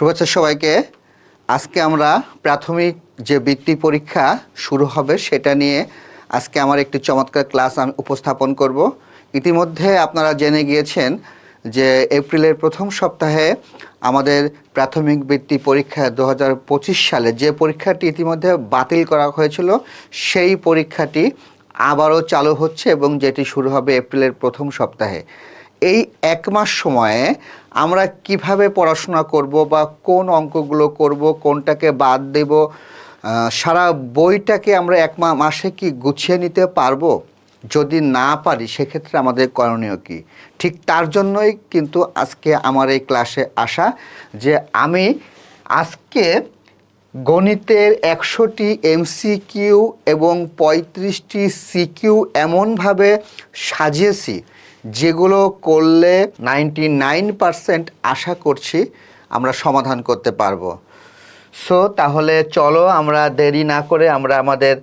শুভেচ্ছা সবাইকে। আজকে আমরা প্রাথমিক যে বৃত্তি পরীক্ষা শুরু হবে সেটা নিয়ে আজকে আমার একটি চমৎকার ক্লাস আমি উপস্থাপন করব। ইতিমধ্যে আপনারা জেনে গিয়েছেন যে এপ্রিলের প্রথম সপ্তাহে আমাদের প্রাথমিক বৃত্তি পরীক্ষা 2025 সালে যে পরীক্ষাটি ইতিমধ্যে বাতিল করা হয়েছিল সেই পরীক্ষাটি আবারও চালু হচ্ছে এবং যেটি শুরু হবে এপ্রিলের প্রথম সপ্তাহে। এই এক মাস সময়ে আমরা কিভাবে পড়াশোনা করব বা কোন অঙ্কগুলো করব, কোনটাকে বাদ দেব, সারা বইটাকে আমরা এক মাসে কি গুছিয়ে নিতে পারবো? যদি না পারি সেক্ষেত্রে আমাদের করণীয় কি? ঠিক তার জন্যই কিন্তু আজকে আমার এই ক্লাসে আসা, যে আমি আজকে গণিতের 100টি এমসিকিউ এবং 35টি সিকিউ এমনভাবে সাজিয়েছি যেগুলো করলে 99% আশা করছি আমরা সমাধান করতে পারবো। সো তাহলে চলো আমরা দেরি না করে আমরা আমাদের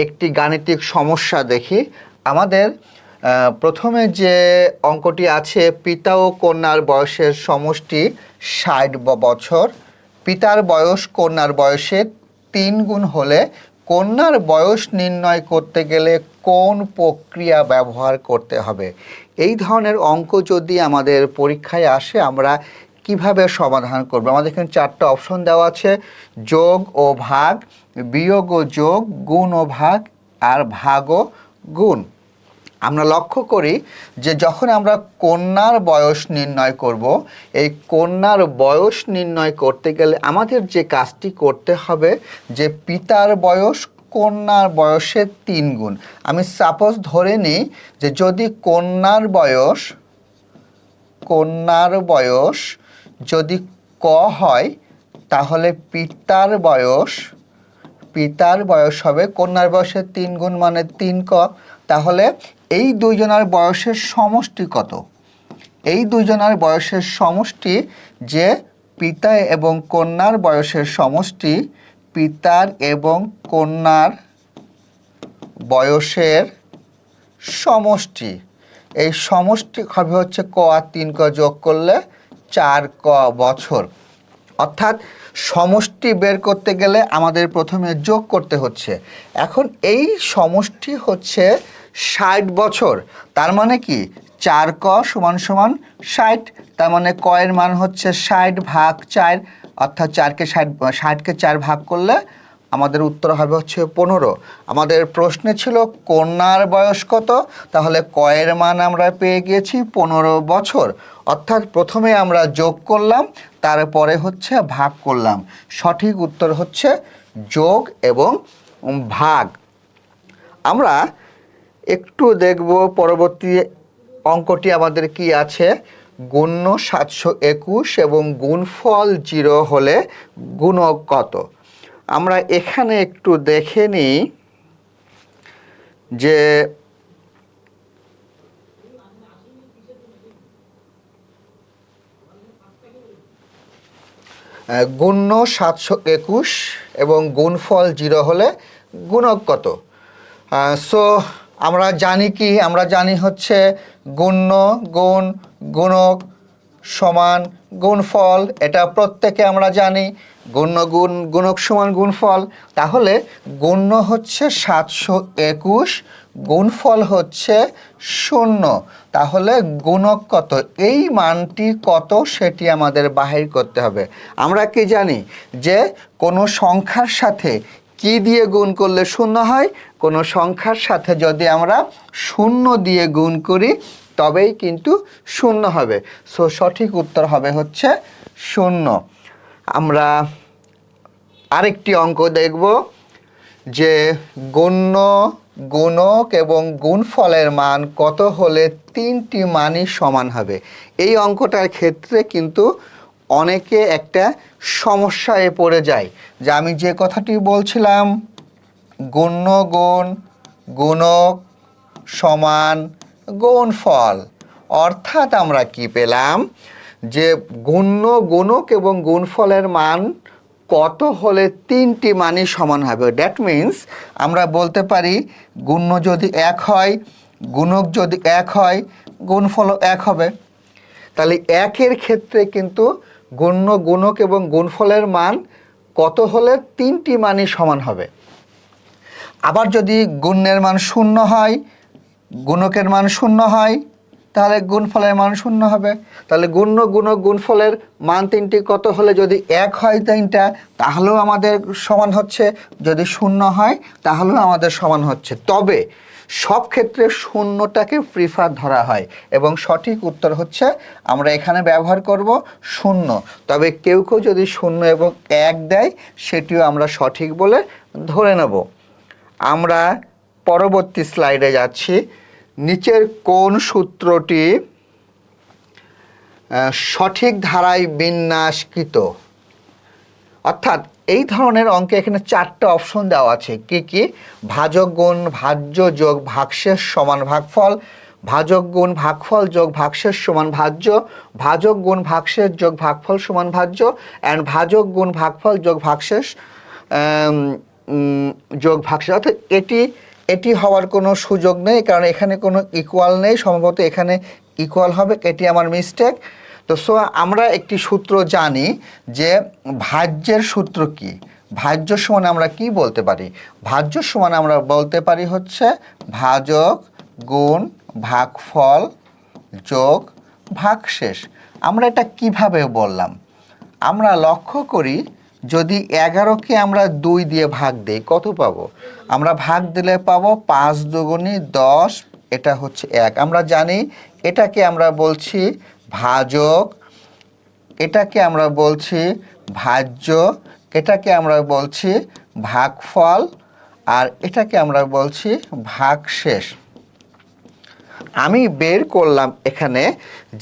একটি গাণিতিক সমস্যা দেখি। আমাদের প্রথমে যে অঙ্কটি আছে, পিতা ও কন্যার বয়সের সমষ্টি 60 বছর। পিতার বয়স কন্যার বয়সের 3 গুণ হলে কন্যার বয়স নির্ণয় করতে গেলে কোন প্রক্রিয়া ব্যবহার করতে হবে? এই ধরনের অঙ্ক যদি আমাদের পরীক্ষায় আসে আমরা কিভাবে সমাধান করব? আমাদের এখানে 4টা অপশন দেওয়া আছে: যোগ ও ভাগ, বিয়োগ ও যোগ, গুণ ও ভাগ, আর ভাগ ও গুণ। আমরা লক্ষ্য করি যে যখন আমরা কন্যার বয়স নির্ণয় করব, এই কন্যার বয়স নির্ণয় করতে গেলে আমাদের যে কাজটি করতে হবে যে পিতার বয়স কন্যার বয়সের 3 গুণ। আমি সাপোজ ধরে নিই যে যদি কন্যার বয়স যদি ক হয় তাহলে পিতার বয়স হবে কন্যার বয়সের 3 গুণ মানে 3 ক। তাহলে এই দুইজনের বয়সের সমষ্টি কত? এই দুইজনের বয়সের সমষ্টি যে পিতা এবং কন্যার বয়সের সমষ্টি, পিতার এবং কন্যার বয়সের সমষ্টি, এই সমষ্টি হবে হচ্ছে ক আর 3 ক যোগ করলে 4 ক বছর। অর্থাৎ সমষ্টি বের করতে গেলে আমাদের প্রথমে যোগ করতে হচ্ছে। এখন এই সমষ্টি হচ্ছে 60 বছর, তার মানে কি 4 ক সমান সমান 60, তার মানে ক এর মান হচ্ছে 60 ভাগ 4, অর্থাৎ 60কে 4 ভাগ করলে আমাদের উত্তর হবে হচ্ছে 15। আমাদের প্রশ্নে ছিল কন্যার বয়স কত, তাহলে ক এর মান আমরা পেয়ে গিয়েছি 15 বছর। অর্থাৎ প্রথমে আমরা যোগ করলাম, তারপরে হচ্ছে ভাগ করলাম। সঠিক উত্তর হচ্ছে যোগ এবং ভাগ। আমরা একটু দেখব পরবর্তী অঙ্কটি আমাদের কি আছে। গুণ্য 721 এবং গুণফল 0 হলে গুণক কত? আমরা এখানে একটু দেখে নিই যে গুণ্য 721 এবং গুণফল 0 হলে গুণক কত? সো আমরা জানি কি? আমরা জানি হচ্ছে গুণ্য গুণ গুণক সমান গুণফল, এটা প্রত্যেকে আমরা জানি। গুণ্য গুণ গুণক সমান গুণফল, তাহলে গুণ্য হচ্ছে 721, গুণফল হচ্ছে 0, তাহলে গুণক কত? এই মানটি কত সেটি আমাদের বাহির করতে হবে। আমরা কি জানি যে কোনো সংখ্যার সাথে কি দিয়ে গুণ করলে 0 হয়? কোনো সংখ্যার সাথে যদি আমরা 0 দিয়ে গুণ করি তবেই কিন্তু 0 হবে। সো সঠিক উত্তর হবে হচ্ছে 0। আমরা আরেকটি অঙ্ক দেখব যে গুণ্য গুণক এবং গুণফলের মান কত হলে 3টি মানই সমান হবে। এই অঙ্কটার ক্ষেত্রে কিন্তু অনেকে একটা সমস্যায় পড়ে যায়, যে আমি যে কথাটি বলছিলাম গুণ্য গুণ গুণক সমান গুণফল, অর্থাৎ আমরা কি পেলাম যে গুণ্য গুণক এবং গুণফলের মান কত হলে 3টি মানই সমান হবে। দ্যাট মিন্স আমরা বলতে পারি গুণ্য যদি 1 হয়, গুণক যদি 1 হয়, গুণফলও 1 হবে। তাহলে 1 এর ক্ষেত্রে কিন্তু গুণ্য, গুণক এবং গুণফলের মান কত হলে তিনটি মানই সমান হবে। আবার যদি গুণ্যের মান 0 হয়, গুণকের মান 0 হয়, তাহলে গুণফলের মান 0 হবে। তাহলে গুণ্য, গুণক, গুণফলের মান তিনটি কত হলে, যদি 1 হয় তিনটা তাহলেও আমাদের সমান হচ্ছে, যদি 0 হয় তাহলেও আমাদের সমান হচ্ছে। তবে সব ক্ষেত্রে শূন্যটাকে প্রিফার ধরা হয় এবং সঠিক উত্তর হচ্ছে আমরা এখানে ব্যবহার করব 0। তবে কেউ কেউ যদি 0 এবং 1 দেয় সেটিও আমরা সঠিক বলে ধরে নেব। আমরা পরবর্তী স্লাইডে যাচ্ছি। নিচের কোন সূত্রটি সঠিক ধারায় বিন্যাসকৃত? অর্থাৎ এই ধরনের অঙ্কে এখানে 4টা অপশন দেওয়া আছে। কি কি? ভাজক গুণ ভাজ্য যোগ ভাগশেষ সমান ভাগফল, ভাজক গুণ ভাগফল যোগ ভাগশেষ সমান ভাজ্য, ভাজক গুণ ভাগশেষ যোগ ভাগফল সমান ভাজ্য, অ্যান্ড ভাজক গুণ ভাগফল যোগ ভাগশেষ যোগ ভাগশেষ। অর্থাৎ এটি হওয়ার কোনো সুযোগ নেই, কারণ এখানে কোনো ইকুয়াল নেই। সম্ভবত এখানে ইকুয়াল হবে, এটি আমার মিস্টেক। তো আমরা একটি সূত্র জানি যে ভাজ্যের সূত্র কি? ভাজ্য সমান আমরা কি বলতে পারি? ভাজ্য সমান আমরা বলতে পারি হচ্ছে ভাজক গুণ ভাগফল যোগ ভাগশেষ। আমরা এটা কিভাবে বললাম? আমরা লক্ষ্য করি, যদি 11কে আমরা 2 দিয়ে ভাগ দিই কত পাবো? আমরা ভাগ দিলে পাবো 5 দুগুণী 10, এটা হচ্ছে 1। আমরা জানি এটাকে আমরা বলছি ভাজক, এটাকে আমরা বলছি ভাজ্য, এটাকে আমরা বলছি ভাগফল, আর এটাকে আমরা বলছি ভাগশেষ। আমি বের করলাম এখানে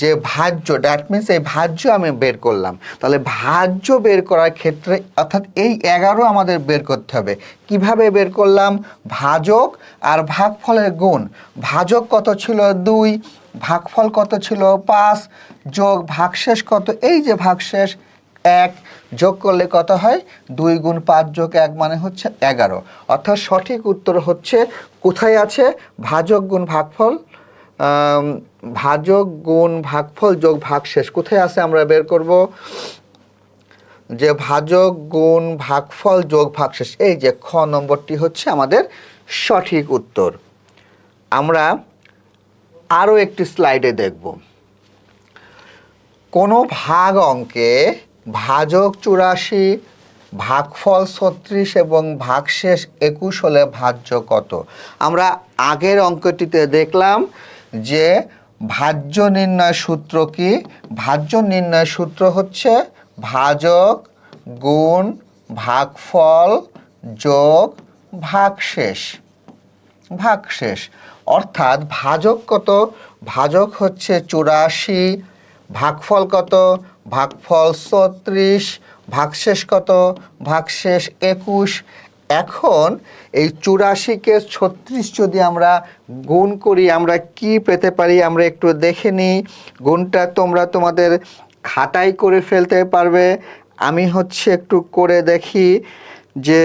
যে ভাজ্য, দ্যাট মিনস এই ভাজ্য আমি বের করলাম। তাহলে ভাজ্য বের করার ক্ষেত্রে অর্থাৎ এই 11 আমাদের বের করতে হবে। কিভাবে বের করলাম? ভাজক আর ভাগফলের গুণ। ভাজক কত ছিল? 2, ভাগফল কত ছিল? 5, যোগ ভাগশেষ কত? এই যে ভাগশেষ 1, যোগ করলে কত হয়? 2 গুণ 5 যোগ 1 মানে হচ্ছে 11। অর্থাৎ সঠিক উত্তর হচ্ছে কোথায় আছে? ভাজক গুণ ভাগফল, ভাজক গুণ ভাগফল যোগ ভাগশেষ কোথায় আছে আমরা বের করব। যে ভাজক গুণ ভাগফল যোগ ভাগশেষ, এই যে খ নম্বরটি হচ্ছে আমাদের সঠিক উত্তর। আমরা আরও একটি স্লাইডে দেখব। কোনো ভাগ অঙ্কে ভাজক 84, ভাগফল 36 এবং ভাগশেষ 21 হলে ভাজ্য কত? আমরা আগের অঙ্কটিতে দেখলাম যে ভাজ্য নির্ণয় সূত্র কি? ভাজ্য নির্ণয় সূত্র হচ্ছে ভাজক গুণ ভাগফল যোগ ভাগশেষ। ভাগশেষ অর্থাৎ ভাজক কত? ভাজক হচ্ছে 84, ভাগফল কত? ভাগফল 36, ভাগশেষ কত? ভাগশেষ 21। এখন এই 84কে 36 যদি আমরা গুণ করি আমরা কি পেতে পারি? আমরা একটু দেখে নিই। গুণটা তোমরা তোমাদের খাতায় করে ফেলতে পারবে। আমি হচ্ছে একটু করে দেখি যে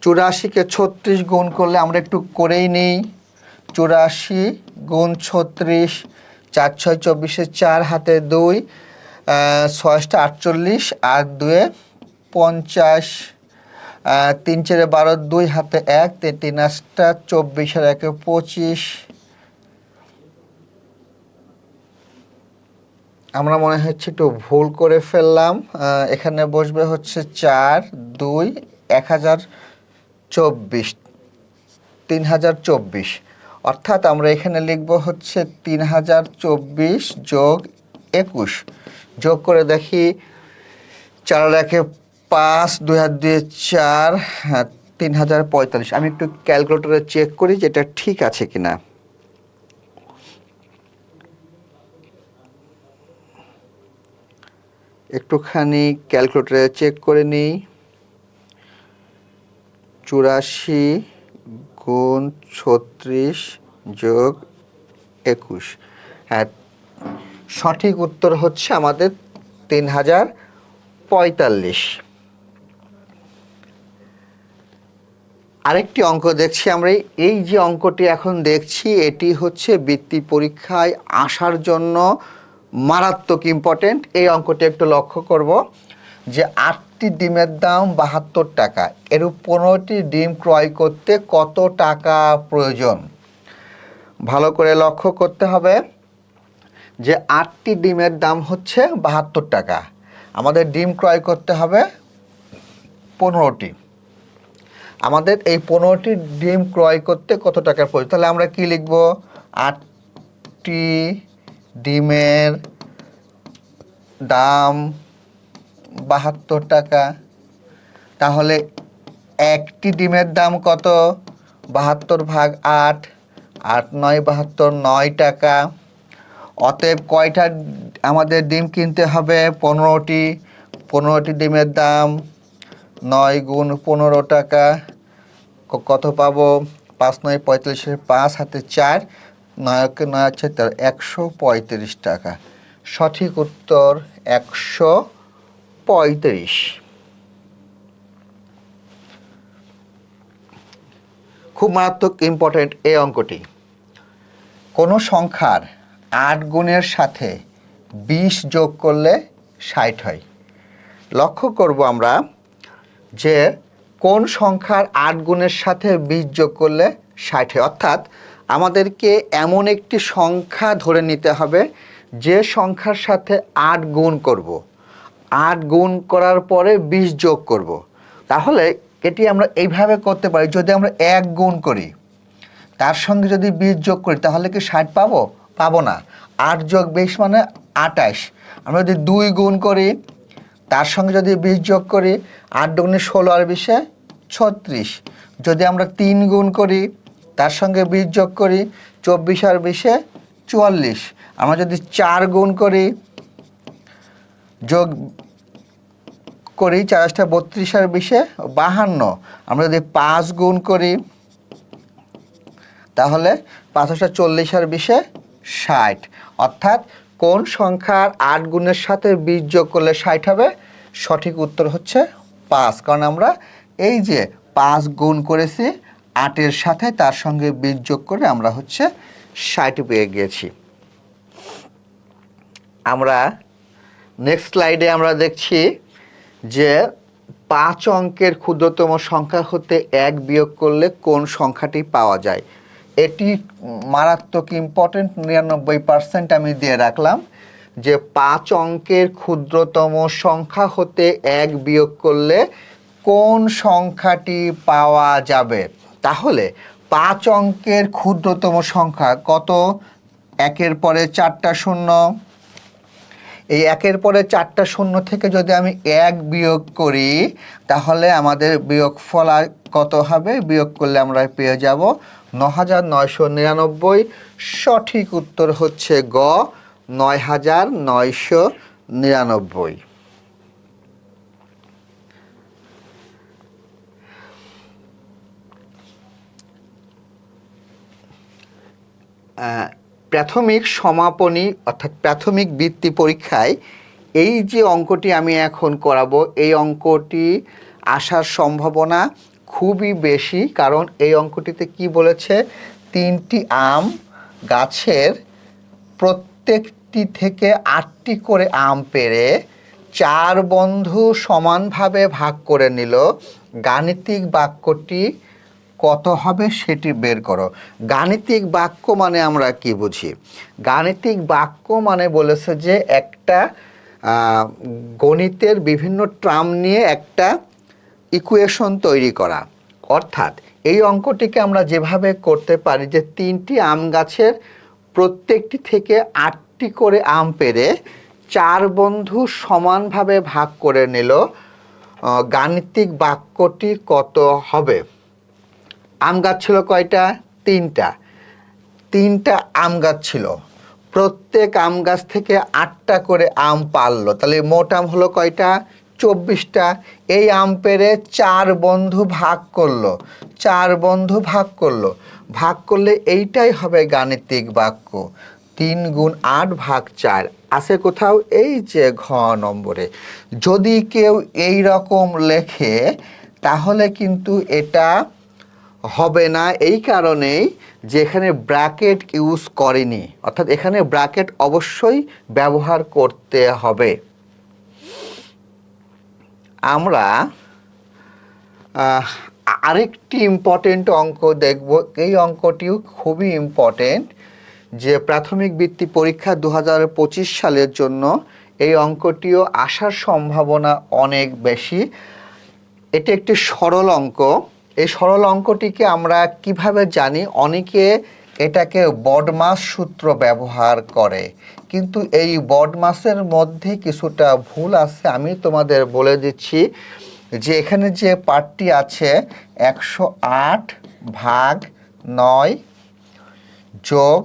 84কে 36 গুণ করলে আমরা একটু করেই নিই। 84 গুণ 36, 4 6 24, 4 হাতে 2, 6 48 আর 2 50, 3 4 12, 2 হাতে 1, 3 8 24 আর 1 25। আমরা মনে হচ্ছে একটু ভুল করে ফেললাম। এখানে বসবে হচ্ছে 4 2 1024, 3024। অর্থাৎ আমরা এখানে লিখব হচ্ছে 3024 যোগ 21। যোগ করে দেখি 4 আর 1 5, 2 আর 2 4, 3045। আমি একটু ক্যালকুলেটরে চেক করি যে এটা ঠিক আছে কিনা। একটুখানি ক্যালকুলেটরে চেক করে নিই। 84 গুণ 36 যোগ 21। হ্যাঁ, সঠিক উত্তর হচ্ছে আমাদের 3045। আরেকটি অঙ্ক দেখছি আমরা। এই যে অঙ্কটি এখন দেখছি এটি হচ্ছে বৃত্তি পরীক্ষায় আসার জন্য মারাত্মক ইম্পর্টেন্ট। এই অঙ্কটি একটু লক্ষ্য করব যে 8টি ডিমের দাম 72 টাকা, এর 15টি ডিম ক্রয় করতে কত টাকা প্রয়োজন? ভালো করে লক্ষ্য করতে হবে যে 8টি ডিমের দাম হচ্ছে 72 টাকা, আমাদের ডিম ক্রয় করতে হবে 15টি। আমাদের এই 15টি ডিম ক্রয় করতে কত টাকার প্রয়োজন? তাহলে আমরা কি লিখব? 8টি ডিমের দাম 72 টাকা। তাহলে একটি ডিমের দাম কত? 72 ভাগ 8, 8 9 72, 9 টাকা। অতএব কয়টা আমাদের ডিম কিনতে হবে? 15টি। 15টি ডিমের দাম 9 গুণ 15 টাকা, কত পাবো? 5 9 45, 5 হাতে 4, 9 9 আছে 135 টাকা। সঠিক উত্তর 135। খুব মারাত্মক ইম্পর্টেন্ট এই অঙ্কটি। কোনো সংখ্যার 8 গুণের সাথে 20 যোগ করলে 60 হয়। লক্ষ্য করব আমরা যে কোন সংখ্যার 8 গুণের সাথে 20 যোগ করলে 60 হয়, অর্থাৎ আমাদেরকে এমন একটি সংখ্যা ধরে নিতে হবে যে সংখ্যার সাথে 8 গুণ করব, 8 গুণ করার পরে 20 যোগ করব। তাহলে এটি আমরা এইভাবে করতে পারি, যদি আমরা 1 গুণ করি তার সঙ্গে যদি 20 যোগ করি তাহলে কি 60 পাবো? পাবো না। 8 যোগ 20 মানে 28। আমরা যদি 2 গুণ করি তার সঙ্গে যদি 20 যোগ করি, 8 দুগুণে 16 আর 20 36। যদি আমরা 3 গুণ করি তার সঙ্গে 20 যোগ করি, 24 আর 20 44। আমরা যদি 4 গুণ করি যোগ করি, 4 32 আর 20 52। আমরা যদি 5 গুণ করি তাহলে 5 40 আর 20 60। অর্থাৎ কোন সংখ্যার 8 গুণের সাথে 20 যোগ করলে 60 হবে? সঠিক উত্তর হচ্ছে 5, কারণ আমরা এই যে 5 গুণ করেছি 8-এর সাথে, তার সঙ্গে 20 যোগ করে আমরা হচ্ছে 60 পেয়ে গিয়েছি। আমরা নেক্সট স্লাইডে আমরা দেখছি যে 5 অঙ্কের ক্ষুদ্রতম সংখ্যা হতে 1 বিয়োগ করলে কোন সংখ্যাটি পাওয়া যায়? এটি মারাত্মক ইম্পর্টেন্ট, 99% আমি দিয়ে রাখলাম যে 5 অঙ্কের ক্ষুদ্রতম সংখ্যা হতে 1 বিয়োগ করলে কোন সংখ্যাটি পাওয়া যাবে? তাহলে 5 অঙ্কের ক্ষুদ্রতম সংখ্যা কত? 1-এর পরে 4টা শূন্য, এই 1-এর পরে 4টা শূন্য থেকে যদি আমি 1 বিয়োগ করি তাহলে আমাদের বিয়োগফল কত হবে? বিয়োগ করলে আমরা পেয়ে যাব 9999। সঠিক উত্তর হচ্ছে গ, 9999। প্রাথমিক সমাপনী অর্থাৎ প্রাথমিক বৃত্তি পরীক্ষায় এই যে অঙ্কটি আমি এখন করাবো, এই অঙ্কটি আসার সম্ভাবনা খুবই বেশি। কারণ এই অঙ্কটিতে কি বলেছে? 3টি আম গাছের প্রত্যেকটি থেকে 8টি করে আম পেড়ে 4 বন্ধু সমানভাবে ভাগ করে নিল, গাণিতিক বাক্যটি কত হবে সেটি বের করো। গাণিতিক বাক্য মানে আমরা কি বুঝি? গাণিতিক বাক্য মানে বলেছে যে একটা গণিতের বিভিন্ন টার্ম নিয়ে একটা ইকুয়েশন তৈরি করা। অর্থাৎ এই অঙ্কটিকে আমরা যেভাবে করতে পারি যে 3টি আম গাছের প্রত্যেকটি থেকে 8টি করে আম পেড়ে 4 বন্ধু সমানভাবে ভাগ করে নিল, গাণিতিক বাক্যটি কত হবে? আম গাছ ছিল কয়টা? 3টা আম গাছ ছিল, প্রত্যেক আম গাছ থেকে 8টা করে আম পারলো, তাহলে মোট আম হলো কয়টা? 24টা। এই আম পেড়ে 4 বন্ধু ভাগ করলো, 4 বন্ধু ভাগ করলে এইটাই হবে গাণিতিক বাক্য। 3 গুণ 8 ভাগ 4 আছে কোথাও? এই যে ঘ নম্বরে। যদি কেউ এই রকম লেখে তাহলে কিন্তু এটা হবে না এই কারণেই যে এখানে ব্র্যাকেট ইউজ করেনি, অর্থাৎ এখানে ব্র্যাকেট অবশ্যই ব্যবহার করতে হবে। আমরা আরেকটি ইম্পর্টেন্ট অঙ্ক দেখব, এই অঙ্কটিও খুবই ইম্পর্টেন্ট, যে প্রাথমিক বৃত্তি পরীক্ষা 2025 সালের জন্য এই অঙ্কটিও আসার সম্ভাবনা অনেক বেশি। এটি একটি সরল অঙ্ক। এই সরল অঙ্কটিকে আমরা কিভাবে জানি? অনেকে এটাকে বডমাস সূত্র ব্যবহার করে, কিন্তু এই বডমাসের মধ্যে কিছুটা ভুল আছে। আমি তোমাদের বলে দিচ্ছি যে এখানে যে পার্টটি আছে 108 ভাগ 9 যোগ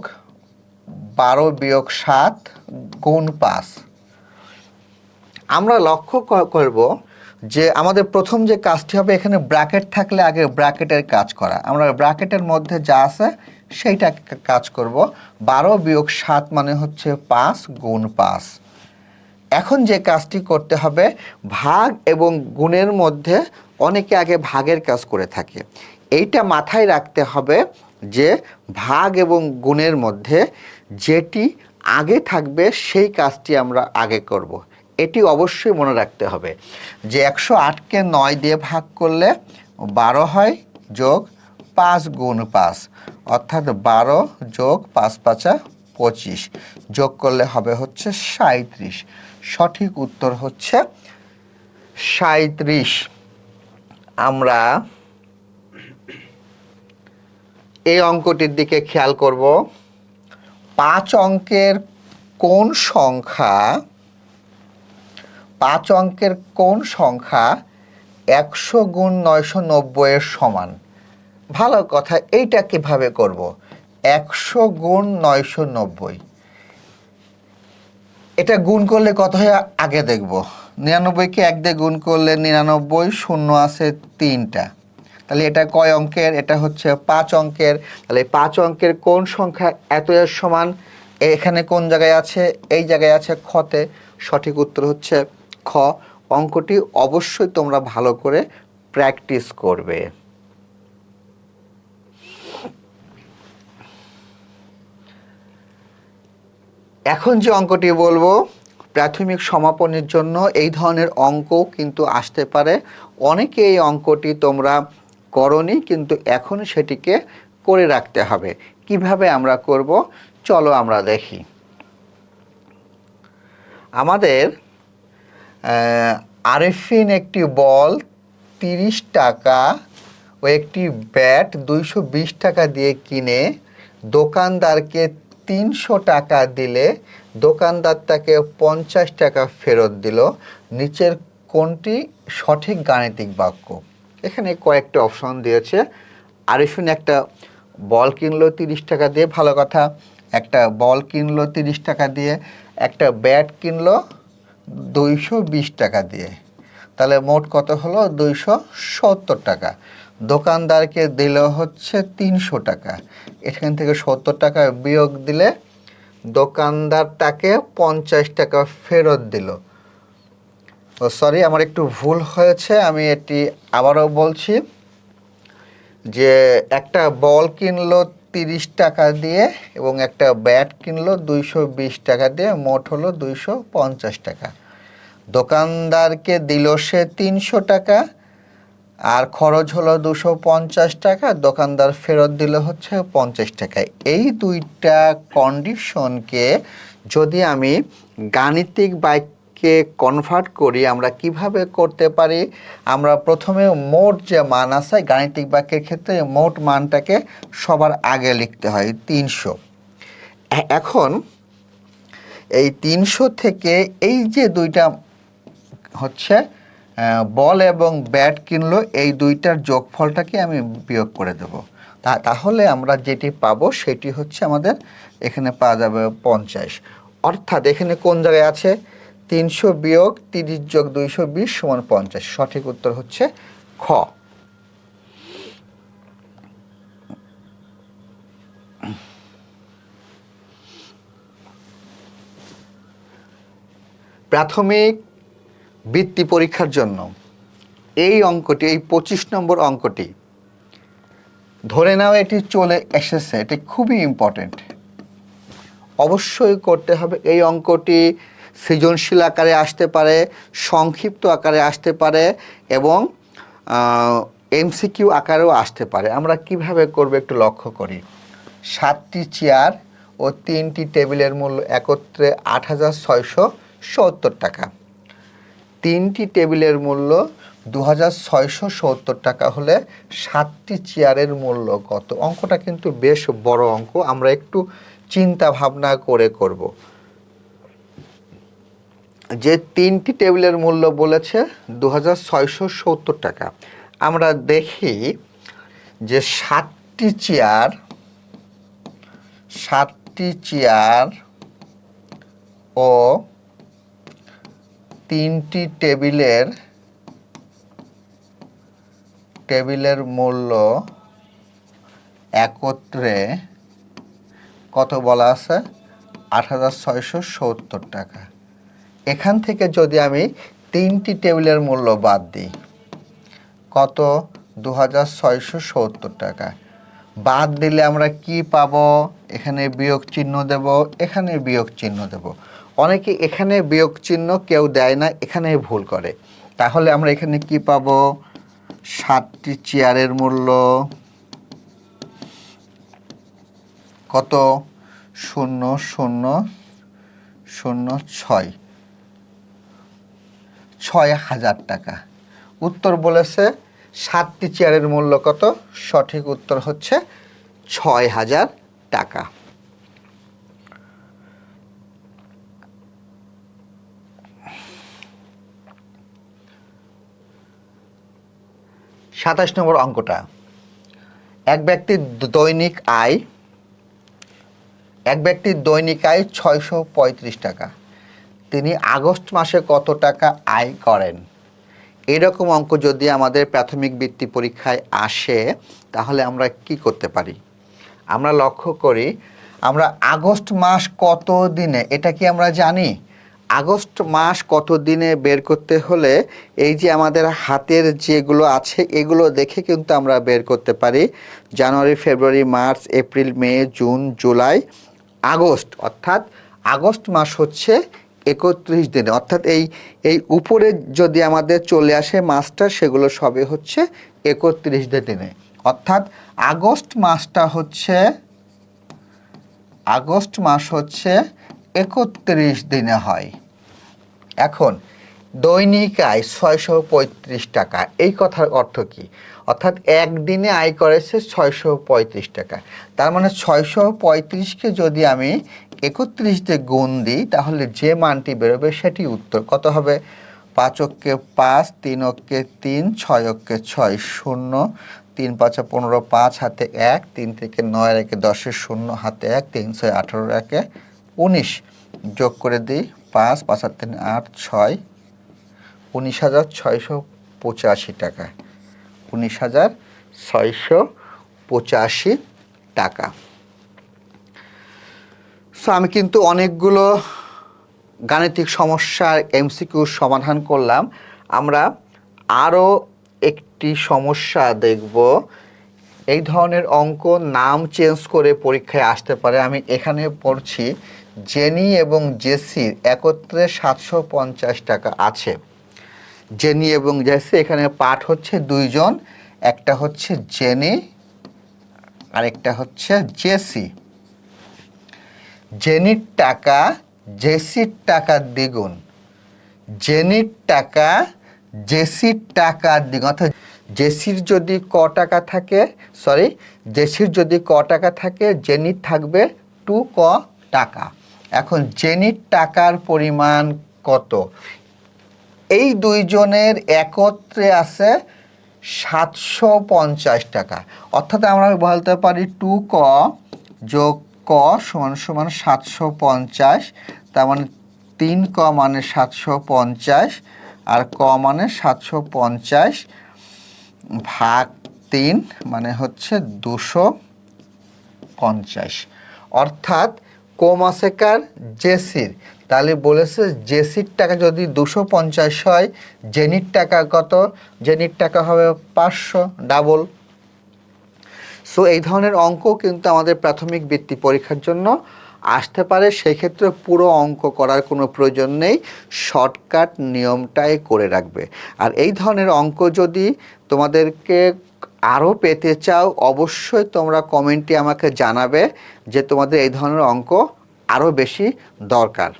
12 বিয়োগ 7 গুণ 5। আমরা লক্ষ্য করব যে আমাদের প্রথম যে কাজটি হবে, এখানে ব্র্যাকেট থাকলে আগে ব্র্যাকেটের কাজ করা। আমরা ব্র্যাকেটের মধ্যে যা আছে সেইটা কাজ করব। 12 বিয়োগ 7 মানে হচ্ছে 5 গুণ 5। এখন যে কাজটি করতে হবে, ভাগ এবং গুণের মধ্যে অনেকে আগে ভাগের কাজ করে থাকে। এইটা মাথায় রাখতে হবে যে ভাগ এবং গুণের মধ্যে যেটি আগে থাকবে সেই কাজটি আমরা আগে করব। এটি অবশ্যই মনে রাখতে হবে যে 108কে 9 দিয়ে ভাগ করলে 12 হয়, যোগ 5 গুণ 5, অর্থাৎ 12 যোগ 5 5 25, যোগ করলে হবে হচ্ছে 37। সঠিক উত্তর হচ্ছে 37। আমরা এই অঙ্কটির দিকে খেয়াল করব। 5 অঙ্কের কোন সংখ্যা 100 গুণ 990 এর সমান? ভালো কথা, এইটা কিভাবে করব? 100 গুণ 990, এটা গুণ করলে কত হয় আগে দেখব। 99কে 1 দিয়ে গুণ করলে 99, শূন্য আছে 3টা। তাহলে এটা কয় অঙ্কের? এটা হচ্ছে 5 অঙ্কের। তাহলে 5 অঙ্কের কোন সংখ্যা এত এর সমান? এখানে কোন জায়গায় আছে? এই জায়গায় আছে, খতে। সঠিক উত্তর হচ্ছে খ। অঙ্কটি অবশ্যই তোমরা ভালো করে প্র্যাকটিস করবে। এখন যে অঙ্কটি বলবো, প্রাথমিক সমাপনের জন্য এই ধরনের অঙ্কও কিন্তু আসতে পারে। অনেকে এই অঙ্কটি তোমরা করনি, কিন্তু এখন সেটিকে করে রাখতে হবে। কিভাবে আমরা করব চলো আমরা দেখি। আমাদের আরেফিন একটি বল 30 টাকা ও একটি ব্যাট 220 টাকা দিয়ে কিনে দোকানদারকে 300 টাকা দিলে দোকানদার তাকে 50 টাকা ফেরত দিল। নিচের কোনটি সঠিক গাণিতিক বাক্য? এখানে কয়েকটা অপশন দিয়েছে। আরেফিন একটা বল কিনলো 30 টাকা দিয়ে, ভালো কথা। একটা বল কিনলো 30 টাকা দিয়ে, একটা ব্যাট কিনলো 220 টাকা দিয়ে। তাহলে মোট কত হলো? 270 টাকা। দোকানদারকে দিল হচ্ছে 300 টাকা। এখান থেকে 70 টাকা বিয়োগ দিলে দোকানদার তাকে 50 টাকা ফেরত দিল। সরি, আমার একটু ভুল হয়েছে, আমি এটি আবারও বলছি যে একটা বল কিনলো 30 টাকা দিয়ে এবং একটা ব্যাট কিনলো 220 টাকা দিয়ে, মোট হলো 250 টাকা। দোকানদারকে দিল সে 300 টাকা, আর খরচ হলো 250 টাকা। দোকানদার ফেরত দিল হচ্ছে 50 টাকা। এই দুইটা কন্ডিশনকে যদি আমি গাণিতিক বাক্যে কনভার্ট করি, আমরা কিভাবে করতে পারি? আমরা প্রথমে মোট যে মান আছে গাণিতিক বাক্যের ক্ষেত্রে, মোট মানটাকে সবার আগে লিখতে হয় 300। এখন এই 300 থেকে এই যে দুইটা হচ্ছে বল এবং ব্যাট কিনলো, এই দুইটার যোগফলটাকে আমি বিয়োগ করে দেব। তাহলে আমরা যেটি পাবো সেটি হচ্ছে আমাদের এখানে পাওয়া যাবে 50। অর্থাৎ এখানে কোন জায়গায় আছে? 300 বিয়োগ 30 যোগ 220 সমান 50। সঠিক উত্তর হচ্ছে খ। প্রাথমিক বৃত্তি পরীক্ষার জন্য এই অঙ্কটি, এই 25 নম্বর অঙ্কটি ধরে নাও এটি চলে এসেছে, এটি খুবই ইম্পর্টেন্ট, অবশ্যই করতে হবে। এই অঙ্কটি সৃজনশীল আকারে আসতে পারে, সংক্ষিপ্ত আকারে আসতে পারে এবং এমসিকিউ আকারেও আসতে পারে। আমরা কিভাবে করব একটু লক্ষ্য করি। 7টি চেয়ার ও 3টি টেবিলের মূল্য একত্রে 8,670 টাকা। 3টি টেবিলের মূল্য 2,670 টাকা হলে 7টি চেয়ারের মূল্য কত? অঙ্কটা কিন্তু বেশ বড় অঙ্ক, আমরা একটু চিন্তা ভাবনা করে করব। যে 3টি টেবিলের মূল্য বলেছে 2,670 টাকা, আমরা দেখি যে 7টি চেয়ার ও 3টি টেবিলের মূল্য একত্রে কত বলা আছে? 8,670 টাকা। এখান থেকে যদি আমি 3টি টেবিলের মূল্য বাদ দিই, কত? 2,670 টাকা। বাদ দিলে আমরা কি পাবো? এখানে বিয়োগ চিহ্ন দেব, এখানে বিয়োগ চিহ্ন দেব। অনেকে এখানে বিয়োগ চিহ্ন কেউ দেয় না, এখানে ভুল করে। তাহলে আমরা এখানে কি পাবো? 7টি চেয়ারের মূল্য কত? 6,006,000 টাকা। উত্তর বলেছে 7টি চেয়ারের মূল্য কত? সঠিক উত্তর হচ্ছে 6,000 টাকা। সাতাশ নম্বর অঙ্কটা, এক ব্যক্তির দৈনিক আয় 635 টাকা। তিনি আগস্ট মাসে কত টাকা আয় করেন? এরকম অঙ্ক যদি আমাদের প্রাথমিক বৃত্তি পরীক্ষায় আসে তাহলে আমরা কি করতে পারি? আমরা লক্ষ্য করি, আমরা আগস্ট মাস কত দিনে, এটা কি আমরা জানি? আগস্ট মাস কত দিনে বের করতে হলে এই যে আমাদের হাতের যেগুলো আছে এগুলো দেখে কিন্তু আমরা বের করতে পারি। জানুয়ারি, ফেব্রুয়ারি, মার্চ, এপ্রিল, মে, জুন, জুলাই, আগস্ট, অর্থাৎ আগস্ট মাস হচ্ছে 31 দিনে। অর্থাৎ এই উপরে যদি আমাদের চলে আসে মাসটা, সেগুলো সবই হচ্ছে 31 দিনে। অর্থাৎ আগস্ট মাস হচ্ছে 31 দিনে হয়। এখন দৈনিক আয় 635 টাকা, এই কথার অর্থ কি? অর্থাৎ একদিনে আয় করেছে 635 টাকা। তার মানে 635কে যদি আমি 31 দিয়ে গুণ দিই তাহলে যে মানটি বেরোবে সেটি উত্তর। কত হবে? 5 অক্কে 5, 3 অক্কে 3, 6 অক্কে 6, 0, 3 5 15, 5 হাতে 1, 3 থেকে 9 একে 10, 0 হাতে 1, 3 6 18 একে 19, যোগ করে দিই 5 5 আর 3 8 6, 19,685 টাকা। 19,685 টাকা। সো আমি কিন্তু অনেকগুলো গাণিতিক সমস্যার এমসিকিউ সমাধান করলাম। আমরা আরও একটি সমস্যা দেখব। এই ধরনের অঙ্ক নাম চেঞ্জ করে পরীক্ষায় আসতে পারে। আমি এখানে পড়ছি জেনি এবং জেসির একত্রে 750 টাকা আছে। জেনি এবং জেসি, এখানে পাঠ হচ্ছে দুইজন, একটা হচ্ছে জেনি আর একটা হচ্ছে জেসি। জেনির টাকা জেসির টাকার দ্বিগুণ, জেনির টাকা জেসির টাকার দ্বিগুণ। অর্থাৎ জেসির যদি ক টাকা থাকে, জেনির থাকবে 2 ক টাকা। এখন জেনির টাকার পরিমাণ কত? এই দুইজনের একত্রে আছে 750 টাকা। অর্থাৎ আমরা বলতে পারি 2 ক যোগ ক সমান সমান 750। তার মানে 3 ক মানে 750 আর ক মানে 750 ভাগ 3 মানে হচ্ছে 250। অর্থাৎ কম আছে কার? জেসির। তাহলে বলেছে জেসির টাকা যদি 250 হয়, জেনির টাকা কত? জেনির টাকা হবে 500, ডাবল। সো এই ধরনের অঙ্ক কিন্তু আমাদের প্রাথমিক বৃত্তি পরীক্ষার জন্য আসতে পারে। সেই ক্ষেত্রে পুরো অঙ্ক করার কোনো প্রয়োজন নেই, শর্টকাট নিয়মটাই করে রাখবে। আর এই ধরনের অঙ্ক যদি তোমাদেরকে আরও পেতে চাও, অবশ্যই তোমরা কমেন্টে আমাকে জানাবে যে তোমাদের এই ধরনের অঙ্ক আরও বেশি দরকার।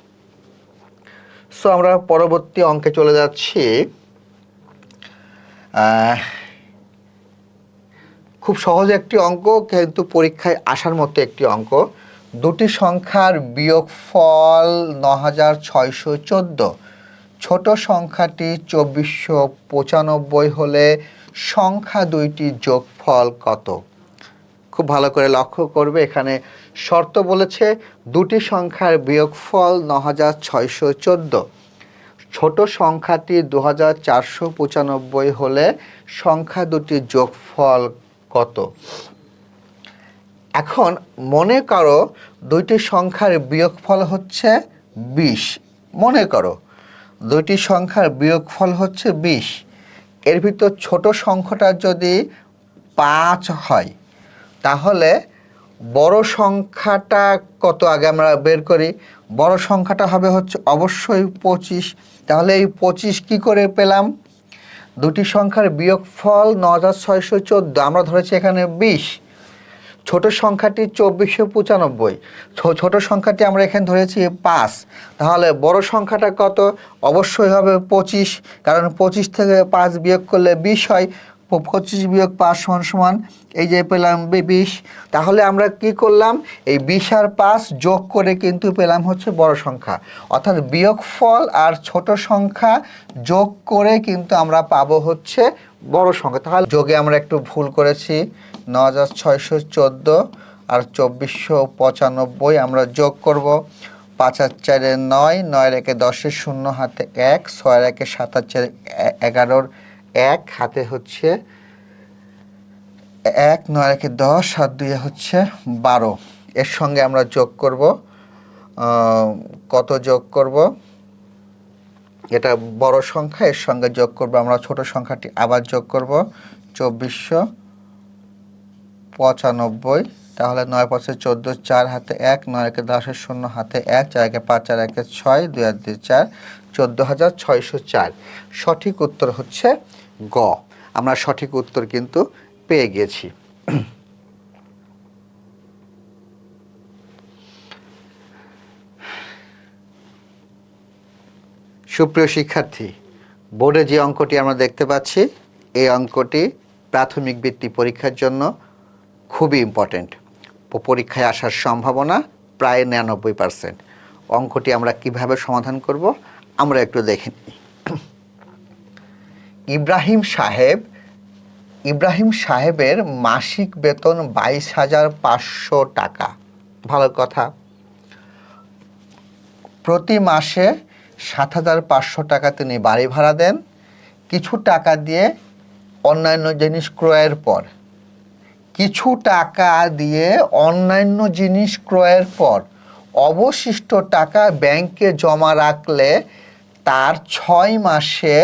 সো আমরা পরবর্তী অঙ্কে চলে যাচ্ছি। খুব সহজ একটি অঙ্ক, কিন্তু পরীক্ষায় আসার মতো একটি অঙ্ক। দুটি সংখ্যার বিয়োগফল ৯৬১৪, ছোট সংখ্যাটি ২৪৯৫ হলে সংখ্যা দুইটি যোগফল কত? খুব ভালো করে লক্ষ্য করবে, এখানে শর্ত বলেছে দুটি সংখ্যার বিয়োগফল ৯৬১৪, ছোট সংখ্যাটি ২৪৯৫ হলে সংখ্যা দুটির যোগফল কত? এখন মনে করো দুইটি সংখ্যার বিয়োগফল হচ্ছে ২০। মনে করো দুইটি সংখ্যার বিয়োগফল হচ্ছে ২০। এর ভিতর ছোট সংখ্যাটা যদি ৫ হয়, তাহলে বড় সংখ্যাটা কত আগে আমরা বের করি। বড় সংখ্যাটা হবে হচ্ছে অবশ্যই ২৫। তাহলে এই ২৫ কি করে পেলাম? দুটি সংখ্যার বিয়োগফল ৯৬১৪, আমরা ধরেছি এখানে ২০। ছোট সংখ্যাটি ২৪৯৫, ছোট সংখ্যাটি আমরা এখানে ধরেছি ৫। তাহলে বড় সংখ্যাটা কত? অবশ্যই হবে ২৫, কারণ ২৫ থেকে ৫ বিয়োগ করলে ২০ হয়। ২৫ বিয়োগ ৫ সমান এই যে পেলাম ২০। তাহলে আমরা কি করলাম? এই ২০ আর ৫ যোগ করে কিন্তু পেলাম হচ্ছে বড় সংখ্যা। অর্থাৎ বিয়োগফল আর ছোট সংখ্যা যোগ করে কিন্তু আমরা পাবো হচ্ছে বড় সংখ্যা। তাহলে যোগে আমরা একটু ভুল করেছি, ৯৬১৪ আর ২৪৯৫ আমরা যোগ করব। ৫ আর ৪ ৯, ৯ একে ১০, ০ হাতে ১, ৬ একে ৭ আর ৪ ১১, ১ হাতে হচ্ছে ১, ৯ একে ১০ আর ২ হচ্ছে ১২। এর সঙ্গে আমরা যোগ করব, কত যোগ করব? এটা বড় সংখ্যা, এর সঙ্গে যোগ করব আমরা ছোট সংখ্যাটি, আবার যোগ করব ২৪৯৫। তাহলে ৯ ৫ ১৪, ৪ হাতে ১, ৯ একে ১০, ০ হাতে ১, ৪ একে ৫, ৪ একে ৬, ২ আর ২ ৪, ১৪৬০৪। সঠিক উত্তর হচ্ছে গ। আমরা সঠিক উত্তর কিন্তু পেয়ে গেছি। সুপ্রিয় শিক্ষার্থী, বোর্ডে যে অঙ্কটি আমরা দেখতে পাচ্ছি, এই অঙ্কটি প্রাথমিক বৃত্তি পরীক্ষার জন্য খুবই ইম্পর্ট্যান্ট। পরীক্ষায় আসার সম্ভাবনা প্রায় ৯৯%। অঙ্কটি আমরা কিভাবে সমাধান করব আমরা একটু দেখে নিই। ইব্রাহিম সাহেবের মাসিক বেতন ২২,৫০০ টাকা। ভালো কথা। প্রতি মাসে ৭,৫০০ টাকা তিনি বাড়ি ভাড়া দেন। কিছু টাকা দিয়ে অন্যান্য জিনিস ক্রয়ের পর অবশিষ্ট টাকা ব্যাংকে জমা রাখলে তার ৬ মাসে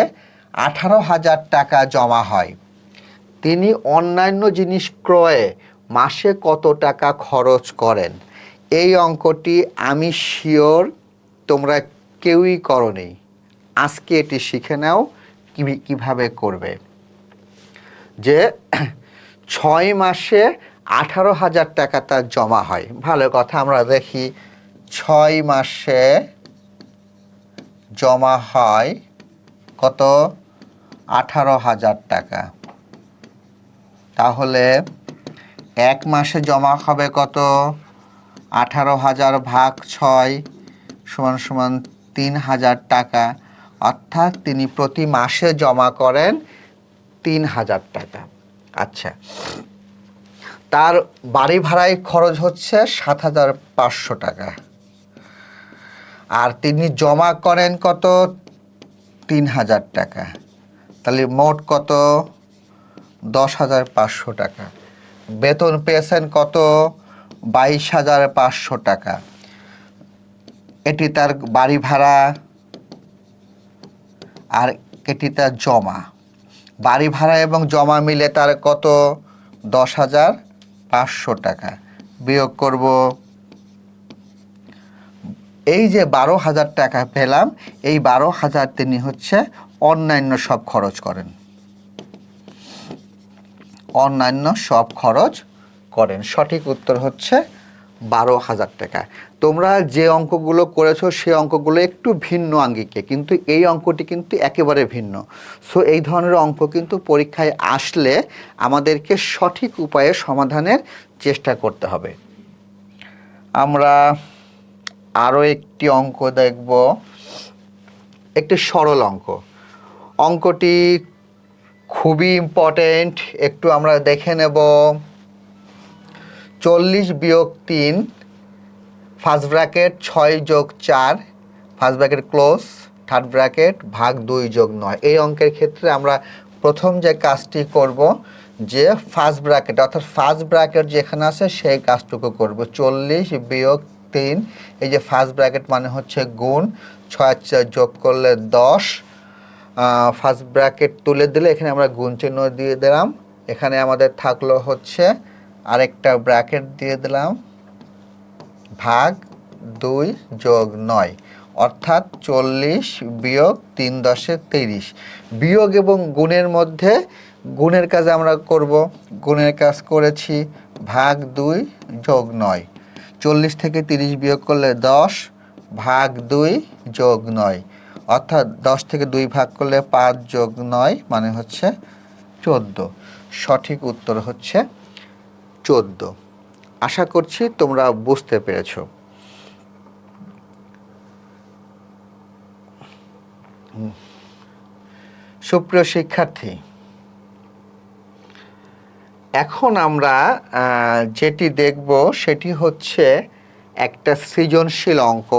১৮,০০০ টাকা জমা হয়। তিনি অন্যান্য জিনিস ক্রয়ে মাসে কত টাকা খরচ করেন? এই অঙ্কটি আমি শিওর তোমরা কেউই করোনি। আজকে এটি শিখে নাও কিভাবে করবে। যে ৬ মাসে ১৮,০০০ টাকা তার জমা হয়। ভালো কথা, আমরা দেখি ৬ মাসে জমা হয় কত? ১৮,০০০ টাকা। তাহলে এক মাসে জমা হবে কত? ১৮,০০০ ভাগ ৬ সমান সমান ৩,০০০ টাকা। অর্থাৎ তিনি প্রতি মাসে জমা করেন ৩,০০০ টাকা। আচ্ছা, তার বাড়ি ভাড়ায় খরচ হচ্ছে ৭,৫০০ টাকা, আর তিনি জমা করেন কত? ৩,০০০ টাকা। তাহলে মোট কত? ১০,৫০০ টাকা। বেতন পেয়েছেন কত? ২২,৫০০ টাকা। এটি তার বাড়ি ভাড়া আর এটি তার জমা। বাড়ি ভাড়া এবং জমা মিলে তার কত? ১০,০০০ 500 টাকা বিয়োগ করব এই যে 12,000 টাকা পেলাম, এই 12,000 তিনি হচ্ছে অন্যান্য সব খরচ করেন, অন্যান্য সব খরচ করেন। সঠিক উত্তর হচ্ছে 12,000 টাকা। তোমরা যে অঙ্কগুলো করেছো সেই অঙ্কগুলো একটু ভিন্ন আঙ্গিকে, কিন্তু এই অঙ্কটি কিন্তু একেবারে ভিন্ন। সো এই ধরনের অঙ্ক কিন্তু পরীক্ষায় আসলে আমাদেরকে সঠিক উপায়ে সমাধানের চেষ্টা করতে হবে। আমরা আরও একটি অঙ্ক দেখব, একটি সরল অঙ্ক। অঙ্কটি খুবই ইম্পর্টেন্ট, একটু আমরা দেখে নেব। 40 বিয়োগ 3 ফার্স্ট ব্র্যাকেট 6 যোগ 4 first bracket close third bracket ভাগ 2 যোগ 9। এই অঙ্কের ক্ষেত্রে আমরা প্রথম যে কাজটি করব, যে ফার্স্ট ব্র্যাকেট অর্থাৎ ফার্স্ট ব্র্যাকেট যেখানে আছে সেই কাজটুকু করব। 40 বিয়োগ 3, এই যে ফার্স্ট ব্র্যাকেট মানে হচ্ছে গুণ, 6 যোগ করলে 10, ফার্স্ট ব্র্যাকেট তুলে দিলে এখানে আমরা গুণ চিহ্ন দিয়ে দিলাম। এখানে আমাদের থাকলো হচ্ছে আরেকটা ব্র্যাকেট দিয়ে দিলাম, ভাগ 2 যোগ 9, অর্থাৎ 40 বিয়োগ 3 10 30। বিয়োগ এবং গুণের মধ্যে গুণের কাজ আমরা করব, গুণের কাজ করেছি, ভাগ 2 যোগ 9। 40 থেকে 30 বিয়োগ করলে 10, ভাগ 2 যোগ 9, অর্থাৎ 10 থেকে 2 ভাগ করলে 5 যোগ 9 মানে হচ্ছে 14। সঠিক উত্তর হচ্ছে 14। আশা করছি তোমরা বুঝতে পেরেছ। সুপ্রিয় শিক্ষার্থী, এখন আমরা যেটি দেখব সেটি হচ্ছে একটা সৃজনশীল অঙ্ক।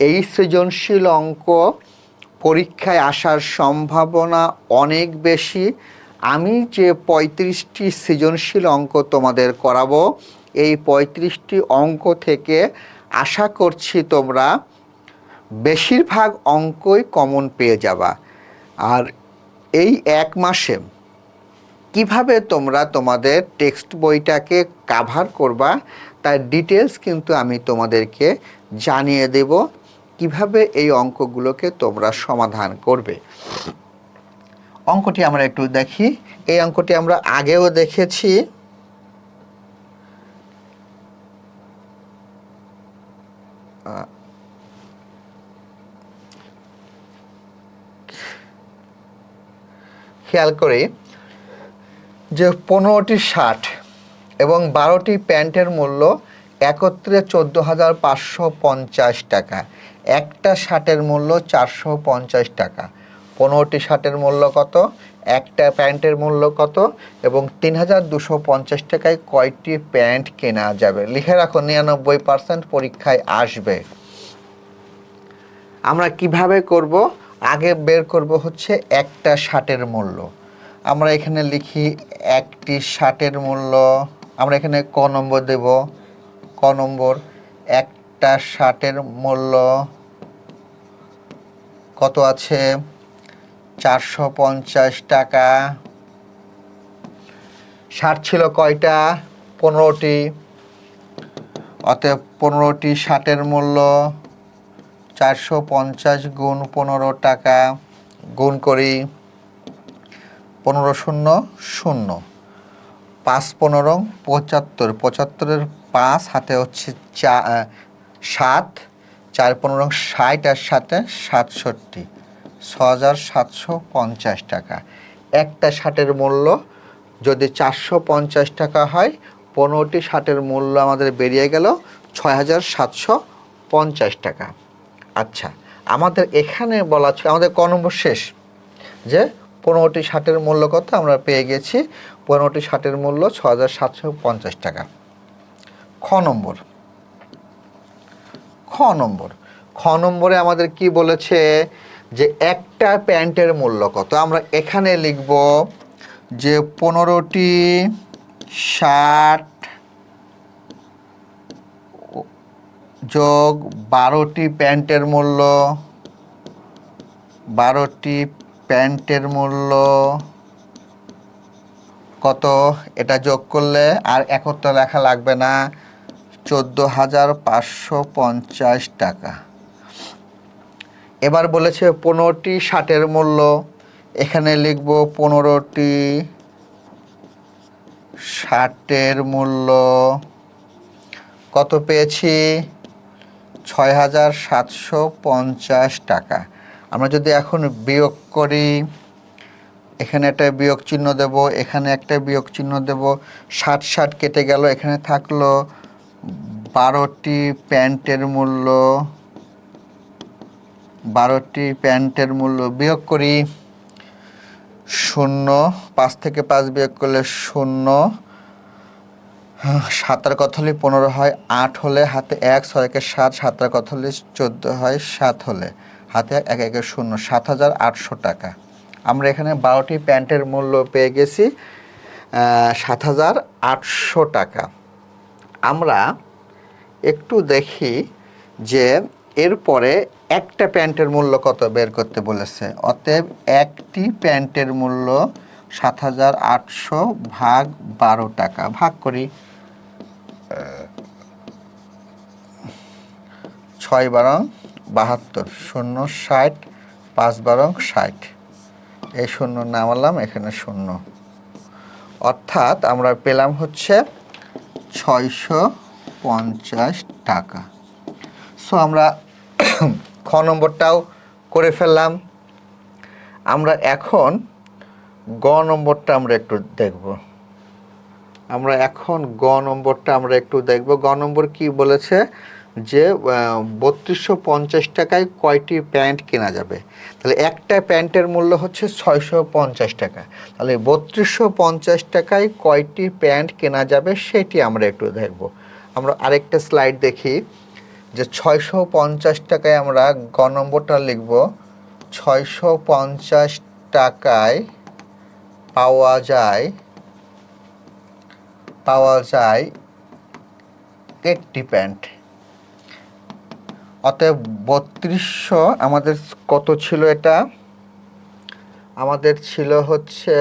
এই সৃজনশীল অঙ্ক পরীক্ষায় আসার সম্ভাবনা অনেক বেশি। আমি যে 35টি সৃজনশীল অঙ্ক তোমাদের করাবো, এই 35টি অঙ্ক থেকে আশা করছি তোমরা বেশিরভাগ অঙ্কই কমন পেয়ে যাবা। আর এই এক মাসে কিভাবে তোমরা তোমাদের টেক্সট বইটাকে কাভার করবা তার ডিটেলস কিন্তু আমি তোমাদেরকে জানিয়ে দেব, কিভাবে এই অঙ্কগুলোকে তোমরা সমাধান করবে। অঙ্কটি আমরা একটু দেখি। এই অঙ্কটি আমরা আগেও দেখেছি। খেয়াল করি যে 15টি শার্ট এবং 12টি প্যান্টের মূল্য একত্রে 14,550 টাকা। একটা শার্টের মূল্য 450 টাকা। 15টি শার্টের মূল্য কত, একটা প্যান্টের মূল্য কত এবং 3,250 টাকায় কয়টি প্যান্ট কেনা যাবে? লিখে রাখো, 99% পরীক্ষায় আসবে। আমরা কিভাবে করব? আগে বের করব হচ্ছে একটা শার্টের মূল্য। আমরা এখানে লিখি একটি শার্টের মূল্য, আমরা এখানে ক নম্বর দেব, ক নম্বর। একটা শার্টের মূল্য কত আছে? 450 টাকা। শার্ট ছিল কয়টা? 15টি। অতএব 15টি শার্টের মূল্য 450 গুণ 15 টাকা, গুণ করি 15 শূন্য শূন্য, 5 15 75, 75-এর 5 হাতে হচ্ছে 7, 4 15 60 আর 7 67, 6,750 টাকা। একটা শার্টের মূল্য যদি 450 টাকা হয়, 15টি শার্টের মূল্য আমাদের বেরিয়ে গেল 6,750 টাকা। আচ্ছা, আমাদের এখানে বলা ছিল, আমাদের ক নম্বর শেষ, যে 15টি শার্টের মূল্য কত আমরা পেয়ে গেছি, 15টি শার্টের মূল্য 6,750 টাকা। খ নম্বর, খ নম্বর, খ নম্বরে আমাদের কি বলেছে যে একটা প্যান্টের মূল্য কত? আমরা এখানে লিখব যে 15টি শার্ট যোগ 12টি প্যান্টের মূল্য, 12টি প্যান্টের মূল্য কত, এটা যোগ করলে আর 71 লেখা লাগবে না, 14,550 টাকা। এবার বলেছে 15টি শার্টের মূল্য, এখানে লিখব 15টি শার্টের মূল্য কত পেয়েছি, 6,750 টাকা। আমরা যদি এখন বিয়োগ করি, এখানে একটা বিয়োগ চিহ্ন দেব, এখানে একটা বিয়োগ চিহ্ন দেব, 60 কেটে গেল, এখানে থাকলো 12টি প্যান্টের মূল্য, 12টি প্যান্টের মূল্য বিয়োগ করি, 0, 5 থেকে 5 বিয়োগ করলে 0, 7 আর কত হলে 15 হয়, 8 হলে হাতে 1, 6 একে 7, 7 আর কত হলে 14 হয়, 7 হলে হাতে 1, 1 একে 0, 7,800 টাকা। আমরা এখানে 12টি প্যান্টের মূল্য পেয়ে গেছি 7,800 টাকা। আমরা একটু দেখি যে এরপরে একটা প্যান্টের মূল্য কত বের করতে বলেছে। অতএব একটি প্যান্টের মূল্য 7,800 ভাগ 12 টাকা, ভাগ করি 6 বারং 72, 0 60, 5 বারং 60, এই 0 নামালাম, এখানে 0, অর্থাৎ আমরা পেলাম হচ্ছে 650 টাকা। সো আমরা খ নম্বরটাও করে ফেললাম। আমরা এখন গ নম্বরটা আমরা একটু দেখব। গ নম্বর কি বলেছে যে 3250 টাকায় কয়টি প্যান্ট কেনা যাবে। তাহলে একটা প্যান্টের মূল্য হচ্ছে 650 টাকা। তাহলে 3250 টাকায় কয়টি প্যান্ট কেনা যাবে সেটি আমরা একটু দেখব। আমরা আরেকটা স্লাইড দেখি যে 650 টাকায় আমরা গ নম্বরটা লিখব। 650 টাকায় পাওয়া যায় একটি প্যান্ট। অতএব 3200 আমাদের কত ছিল, এটা আমাদের ছিল হচ্ছে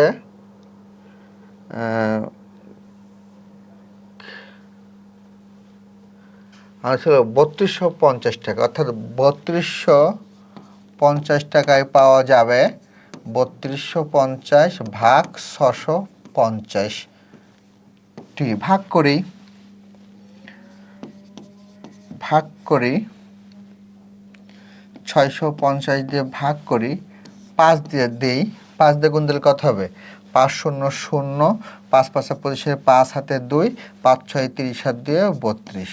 ছিল 3250 টাকা, অর্থাৎ 3250 টাকায় পাওয়া যাবে 3250 ভাগ 650 টি, ভাগ করি 650 দিয়ে ভাগ করি, 5 দিয়ে দিই, 5 দিয়ে গুণ দিলে কত হবে, 5 0 0, 5 5 25, 5 হাতে 2, 5 6 30, 7 দিয়ে 32,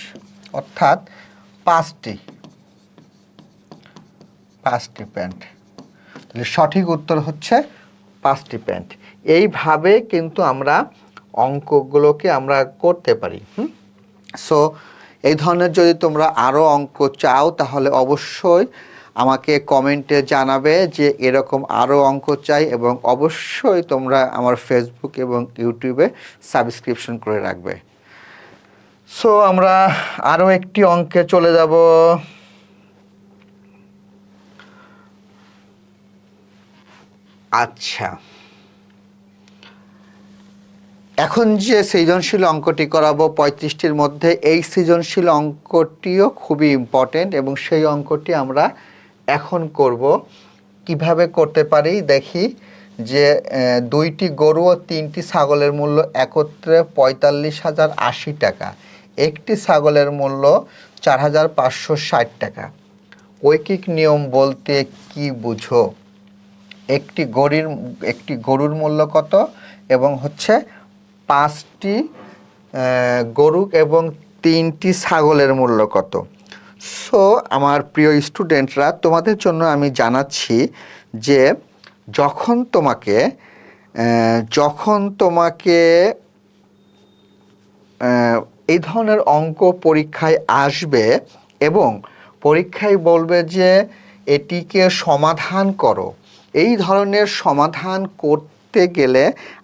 অর্থাৎ 5টি প্যান্ট। তাহলে সঠিক উত্তর হচ্ছে 5টি প্যান্ট। এইভাবে কিন্তু আমরা অঙ্কগুলোকে আমরা করতে পারি। সো এই ধরনের যদি তোমরা আরও অঙ্ক চাও তাহলে অবশ্যই আমাকে কমেন্টে জানাবে যে এরকম আরও অঙ্ক চাই, এবং অবশ্যই তোমরা আমার ফেসবুক এবং ইউটিউবে সাবস্ক্রিপশন করে রাখবে। সো আমরা আরও একটি অঙ্কে চলে যাব। আচ্ছা, এখন যে সৃজনশীল অঙ্কটি করাবো 35টির মধ্যে, এই সৃজনশীল অঙ্কটিও খুবই ইম্পর্টেন্ট, এবং সেই অঙ্কটি আমরা এখন করব। কিভাবে করতে পারি দেখি যে 2টি গরু ও 3টি ছাগলের মূল্য একত্রে 45,080 টাকা, একটি ছাগলের মূল্য 4,560 টাকা। ঐকিক নিয়ম বলতে কি বুঝো? একটি গরুর মূল্য কত এবং হচ্ছে 5টি গরু এবং 3টি ছাগলের মূল্য কত। সো আমার প্রিয় স্টুডেন্টরা, তোমাদের জন্য আমি জানাচ্ছি যে যখন তোমাকে এই ধরনের অঙ্ক পরীক্ষায় আসবে এবং পরীক্ষায় বলবে যে এটিকে সমাধান করো, এই ধরনের সমাধান করতে গেলে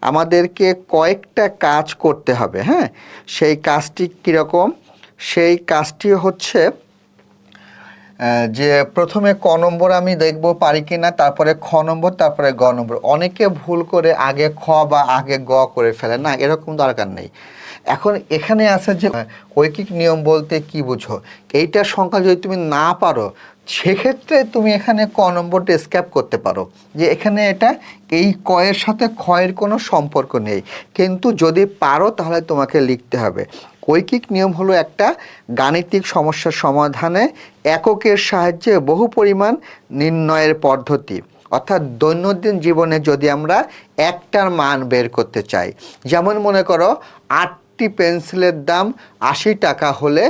আমাদেরকে কয়েকটা কাজ করতে হবে। হ্যাঁ, সেই কাজটি কীরকম? সেই কাজটি হচ্ছে যে প্রথমে ক নম্বর আমি দেখব পারি কিনা, তারপরে খ নম্বর, তারপরে গ নম্বর। অনেকে ভুল করে আগে খ বা আগে গ করে ফেলে, না এরকম দরকার নেই। এখন এখানে আছে যে ঐকিক নিয়ম বলতে কি বুঝো, এইটা সংখ্যা যদি তুমি না পারো সেক্ষেত্রে তুমি এখানে ক নম্বরটা স্ক্যাপ করতে পারো, যে এখানে এটা এই ক এর সাথে খ এর কোনো সম্পর্ক নেই, কিন্তু যদি পারো তাহলে তোমাকে লিখতে হবে। ঐকিক নিয়ম হলো একটা গাণিতিক সমস্যার সমাধানে এককের সাহায্যে বহু পরিমাণ নির্ণয়ের পদ্ধতি। অর্থাৎ দৈনন্দিন জীবনে যদি আমরা একটার মান বের করতে চাই, যেমন মনে করো 8টি পেন্সিলের দাম 80 টাকা হলে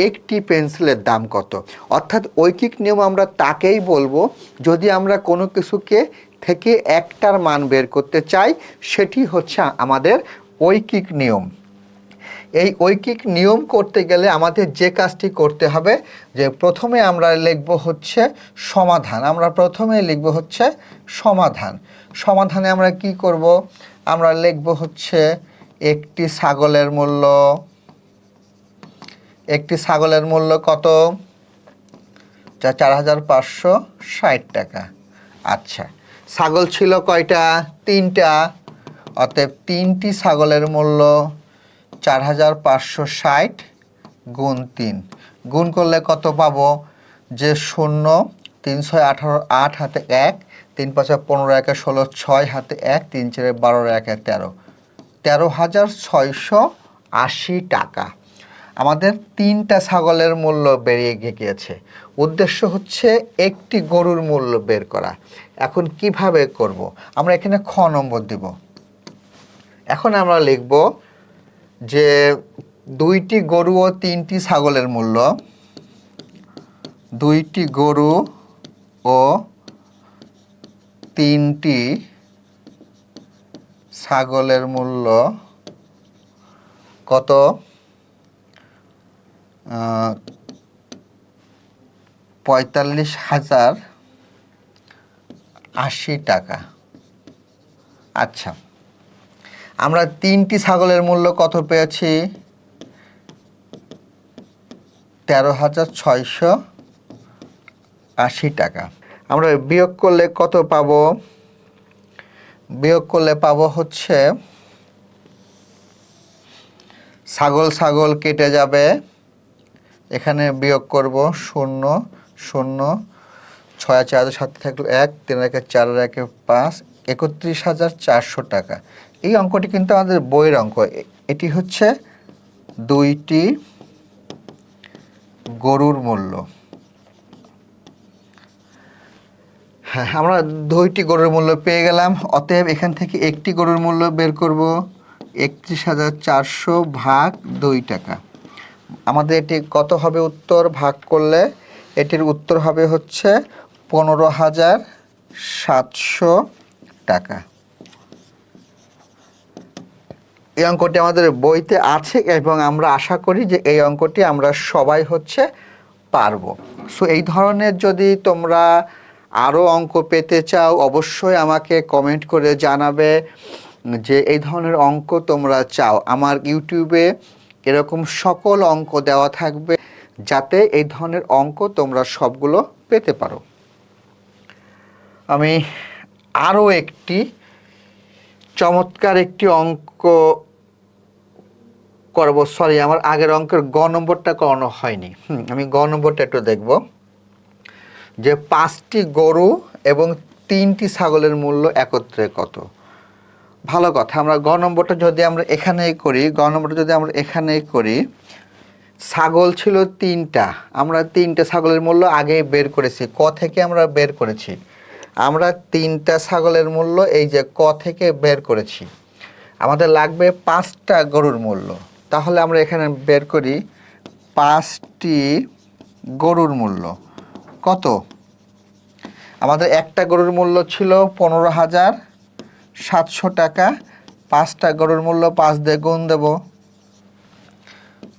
একটি পেন্সিলের দাম কত। অর্থাৎ ঐকিক নিয়ম আমরা তাকেই বলবো যদি আমরা কোনো কিছুকে থেকে একটার মান বের করতে চাই, সেটি হচ্ছে আমাদের ঐকিক নিয়ম। এই ঐকিক নিয়ম করতে গেলে আমাদের যে কাজটি করতে হবে, যে প্রথমে আমরা লিখব হচ্ছে সমাধান। আমরা প্রথমে লিখব হচ্ছে সমাধান। সমাধানে আমরা কি করব, আমরা লিখব হচ্ছে একটি ছাগলের মূল্য কত, 4560 টাকা। আচ্ছা, ছাগল ছিল কয়টা, 3টা, অতএব 3টি ছাগলের মূল্য 4560 গুণ 3, গুণ করলে কত পাবো, যে 0, 3 6 18, 8 হাতে 1, 3 5 15, 1 16, 6 হাতে 1, 3 4 12, 1 13, 13,680 টাকা। আমাদের 3টা ছাগলের মূল্য বেরিয়ে গিয়েছে। উদ্দেশ্য হচ্ছে একটি গরুর মূল্য বের করা। এখন কিভাবে করব, আমরা এখানে খ নম্বর দিব। এখন আমরা লিখব যে 2টি গরু ও 3টি ছাগলের মূল্য, 2টি গরু ও 3টি ছাগলের মূল্য কত, 45,080 টাকা। আচ্ছা, আমরা 3টি ছাগলের মূল্য কত পেয়েছি, 13,680 টাকা। আমরা বিয়োগ করলে কত পাবো, বিয়োগ করলে পাবো হচ্ছে ছাগল কেটে যাবে, এখানে বিয়োগ করব 0 0, 6 4 7 থাকলো 1, 3 1 4 1 5, 31,400 টাকা। এই অঙ্কটি কিন্তু আমাদের বইয়ের অঙ্ক। এটি হচ্ছে 2টি গরুর মূল্য। হ্যাঁ, আমরা 2টি গরুর মূল্য পেয়ে গেলাম। অতএব এখান থেকে একটি গরুর মূল্য বের করব, 31,400 ভাগ 2 টাকা। আমাদের এটি কত হবে উত্তর, ভাগ করলে এটির উত্তর হবে হচ্ছে 15,700 টাকা। এই অঙ্কটি আমাদের বইতে আছে এবং আমরা আশা করি যে এই অঙ্কটি আমরা সবাই হচ্ছে পারবো। সো এই ধরনের যদি তোমরা আরও অঙ্ক পেতে চাও অবশ্যই আমাকে কমেন্ট করে জানাবে যে এই ধরনের অঙ্ক তোমরা চাও। আমার ইউটিউবে এরকম সকল অঙ্ক দেওয়া থাকবে যাতে এই ধরনের অঙ্ক তোমরা সবগুলো পেতে পারো। আমি আরও একটি চমৎকার একটি অঙ্ক করব। সরি, আমার আগের অঙ্কের গ নম্বরটা করানো হয়নি। আমি গ নম্বরটা একটু দেখব, যে 5টি গরু এবং 3টি ছাগলের মূল্য একত্রে কত। ভালো কথা, আমরা গ নম্বরটা যদি আমরা এখানেই করি, ছাগল ছিল 3টা, আমরা 3টে ছাগলের মূল্য আগেই বের করেছি, ক থেকে আমরা বের করেছি। আমরা 3টা ছাগলের মূল্য এই যে ক থেকে বের করেছি। আমাদের লাগবে 5টা গরুর মূল্য, তাহলে আমরা এখানে বের করি 5টি গরুর মূল্য কত। আমাদের একটা গরুর মূল্য ছিল 15,700 টাকা। 5টা গরুর মূল্য 5 দিয়ে গুণ দেব,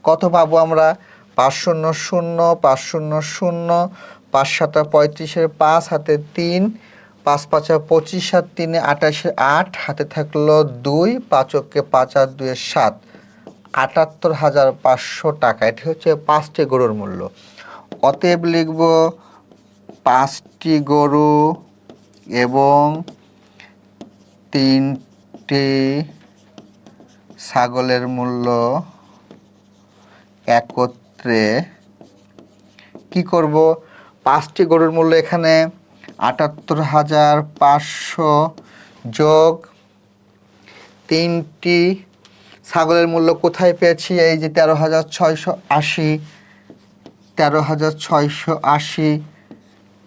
কত পাবো আমরা, 5 0 0, 5 0 0, 5 7 35, 5 হাতে 3, 5 5 25, 7 3 28, 8 হাতে থাকলো 2, 5 5 আর 2 7, 78,500 টাকা। এটি হচ্ছে 5টি গরুর মূল্য। অতএব লিখব 5টি গরু এবং 3টি ছাগলের মূল্য একত্রে কি করব, 5টি গরুর মূল্য এখানে 78,500 যোগ 3টি ছাগলের মূল্য কোথায় পেয়েছি, এই যে 13,680, 13,680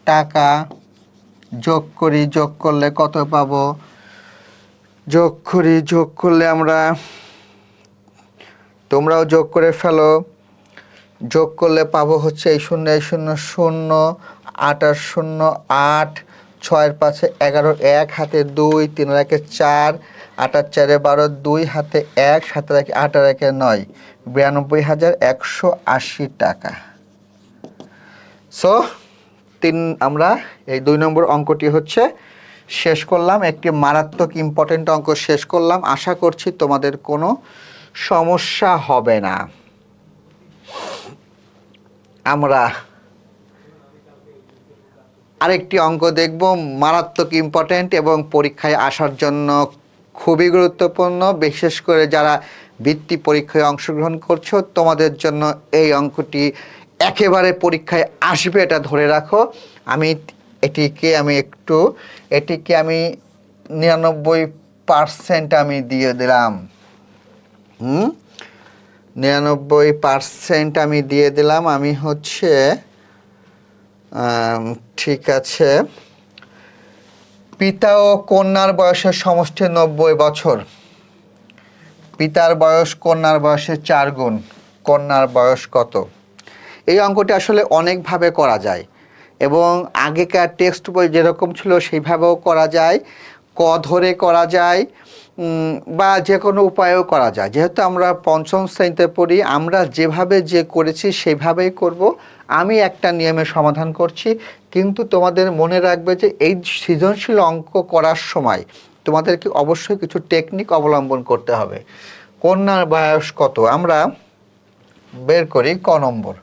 টাকা যোগ করি, যোগ করলে কত পাবো, যোগ করি, যোগ করলে আমরা, তোমরাও যোগ করে ফেলো, যোগ করলে পাবো হচ্ছে এই 0 এই 0 0, 8 আর 0 8, 6 এর 5 11, 1 হাতে 2, 3 আর 1 4, 8 আর 4 12, 2 হাতে 1, 7 আর 1 8 আর 1 9, 92,180 টাকা। সো আমরা এই 2 নম্বর অঙ্কটি হচ্ছে শেষ করলাম, একটি মারাত্মক ইম্পর্টেন্ট অঙ্ক শেষ করলাম। আশা করছি তোমাদের কোনো সমস্যা হবে না। আমরা আরেকটি অঙ্ক দেখব, মারাত্মক ইম্পর্টেন্ট এবং পরীক্ষায় আসার জন্য খুবই গুরুত্বপূর্ণ, বিশেষ করে যারা বৃত্তি পরীক্ষায় অংশগ্রহণ করছো তোমাদের জন্য এই অঙ্কটি একেবারে পরীক্ষায় আসবে, এটা ধরে রাখো। এটিকে আমি 99% আমি দিয়ে দিলাম। 99% আমি দিয়ে দিলাম। আমি হচ্ছে ঠিক আছে, পিতা ও কন্যার বয়সের সমষ্টি 90 বছর। পিতার বয়স কন্যার বয়সের 4 গুণ। কন্যার বয়স কত? এই অঙ্কটি আসলে অনেকভাবে করা যায় এবং আগেকার টেক্সট বই যেরকম ছিল সেইভাবেও করা যায়, ক ধরে করা যায়, বা যে কোনো উপায়েও করা যায়। যেহেতু আমরা পঞ্চম শ্রেণীতে পড়ি, আমরা যেভাবে যে করেছি সেইভাবেই করব। আমি একটা নিয়মে সমাধান করছি, কিন্তু তোমাদের মনে রাখবে যে এই সৃজনশীল অঙ্ক করার সময় তোমাদেরকে অবশ্যই কিছু টেকনিক অবলম্বন করতে হবে। কন্যার বয়স কত আমরা বের করি ক নম্বর।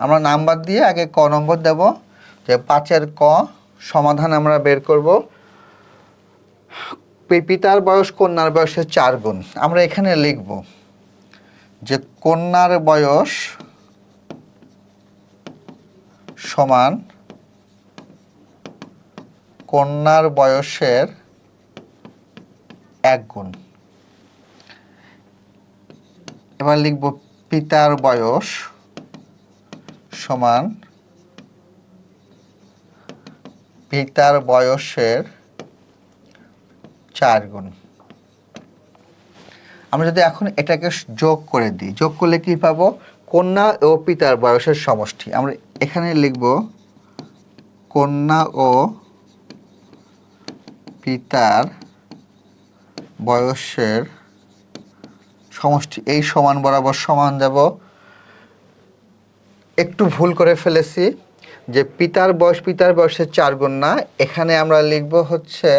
আমরা নাম্বার দিয়ে আগে ক নম্বর দেব, যে 5-এর ক সমাধান আমরা বের করব। পিতার বয়স কন্যার বয়সের 4 গুণ। আমরা এখানে লিখব যে কন্যার বয়স সমান কন্যার বয়সের 1 গুণ। এবার লিখব পিতার বয়স সমান পিতার বয়সের 4 গুণ। আমরা যদি এখন এটাকে যোগ করে দিই, যোগ করলে কি পাবো, কন্যা ও পিতার বয়সের সমষ্টি। আমরা এখানে লিখব কন্যা ও পিতার বয়সের সমষ্টি। এই সমান বরাবর সমান দেব। একটু ভুল করে ফেলেছি, যে পিতার বয়সের 4 গুণ না, এখানে আমরা লিখব হচ্ছে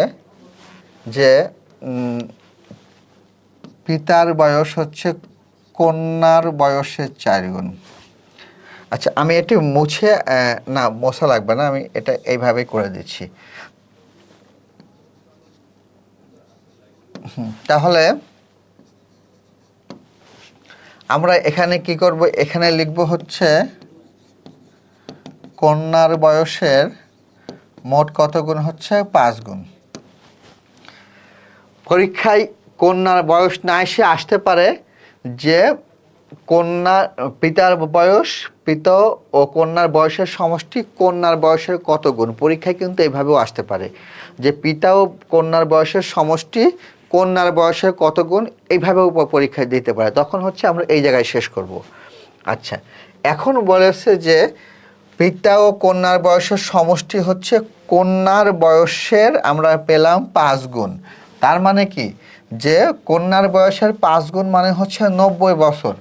যে পিতার বয়স হচ্ছে কন্যার বয়সের 4 গুণ। আচ্ছা, আমি এটি মুছে না, মোছা লাগবে না, আমি এটা এইভাবেই করে দিচ্ছি। তাহলে আমরা এখানে কি করব, এখানে লিখব হচ্ছে কন্যার বয়সের মোট কত গুণ হচ্ছে 5 গুণ। পরীক্ষায় কন্যার বয়স না এসে আসতে পারে যে পিতার বয়স, পিতা ও কন্যার বয়সের সমষ্টি কন্যার বয়সের কত গুণ। পরীক্ষায় কিন্তু এইভাবেও আসতে পারে যে পিতা ও কন্যার বয়সের সমষ্টি কন্যার বয়সের কত গুণ, এইভাবেও পরীক্ষায় দিতে পারে। তখন হচ্ছে আমরা এই জায়গায় শেষ করব। আচ্ছা, এখন বলেছে যে পিতা ও কন্যার বয়সের সমষ্টি হচ্ছে কন্যার বয়সের, আমরা পেলাম 5 গুণ। তার মানে কি, যে কন্যার বয়সের 5 গুণ মানে হচ্ছে 90 বছর।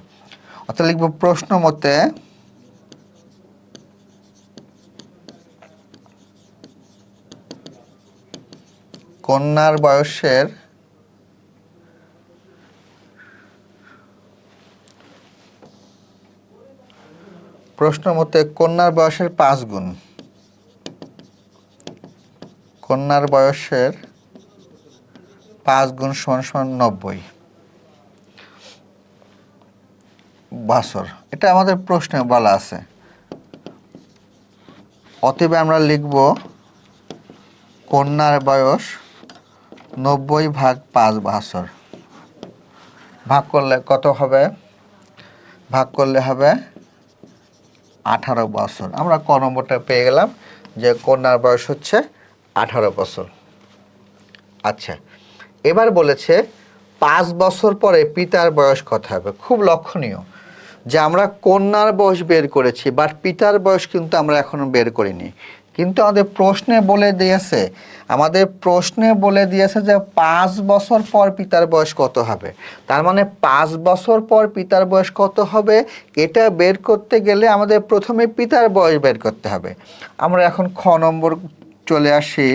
অর্থাৎ লিখব প্রশ্ন মতে কন্যার বয়সের প্রশ্ন মতে কন্যার বয়সের 5 গুণ, কন্যার বয়সের 5 গুণ সমান সমান 90 বছর। এটা আমাদের প্রশ্নে বলা আছে। অতএব আমরা লিখব কন্যার বয়স 90 ভাগ 5 বছর। ভাগ করলে কত হবে? ভাগ করলে হবে 18 বছর। আমরা ক নম্বরটা পেয়ে গেলাম যে কন্যার বয়স হচ্ছে 18 বছর। আচ্ছা, এবার বলেছে 5 বছর পরে পিতার বয়স কত হবে। খুব লক্ষণীয় যে আমরা কন্যার বয়স বের করেছি, বাট পিতার বয়স কিন্তু আমরা এখনো বের করিনি। কিন্তু আমাদের প্রশ্নে বলে দিয়েছে যে 5 বছর পর পিতার বয়স কত হবে। তার মানে 5 বছর পর পিতার বয়স কত হবে এটা বের করতে গেলে আমাদের প্রথমে পিতার বয়স বের করতে হবে। আমরা এখন খ নম্বর চলে আসি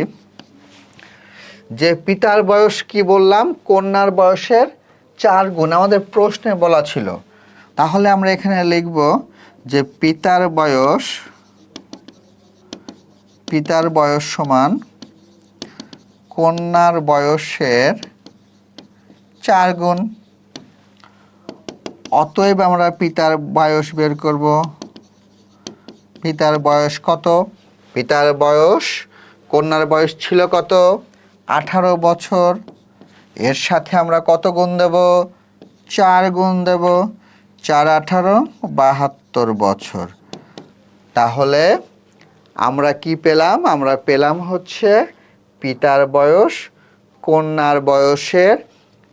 যে পিতার বয়স কি বললাম? কন্যার বয়সের 4 গুণ আমাদের প্রশ্নে বলা ছিল। তাহলে আমরা এখানে লিখব যে পিতার বয়স সমান কন্যার বয়সের 4 গুণ। অতএব আমরা পিতার বয়স বের করব। পিতার বয়স কত? পিতার বয়স, কন্যার বয়স ছিল কত? 18 বছর। এর সাথে আমরা কত গুণ দেব? 4 গুণ দেব। 4 18 72 বছর। তাহলে আমরা কি পেলাম? আমরা পেলাম হচ্ছে পিতার বয়স কন্যার বয়সের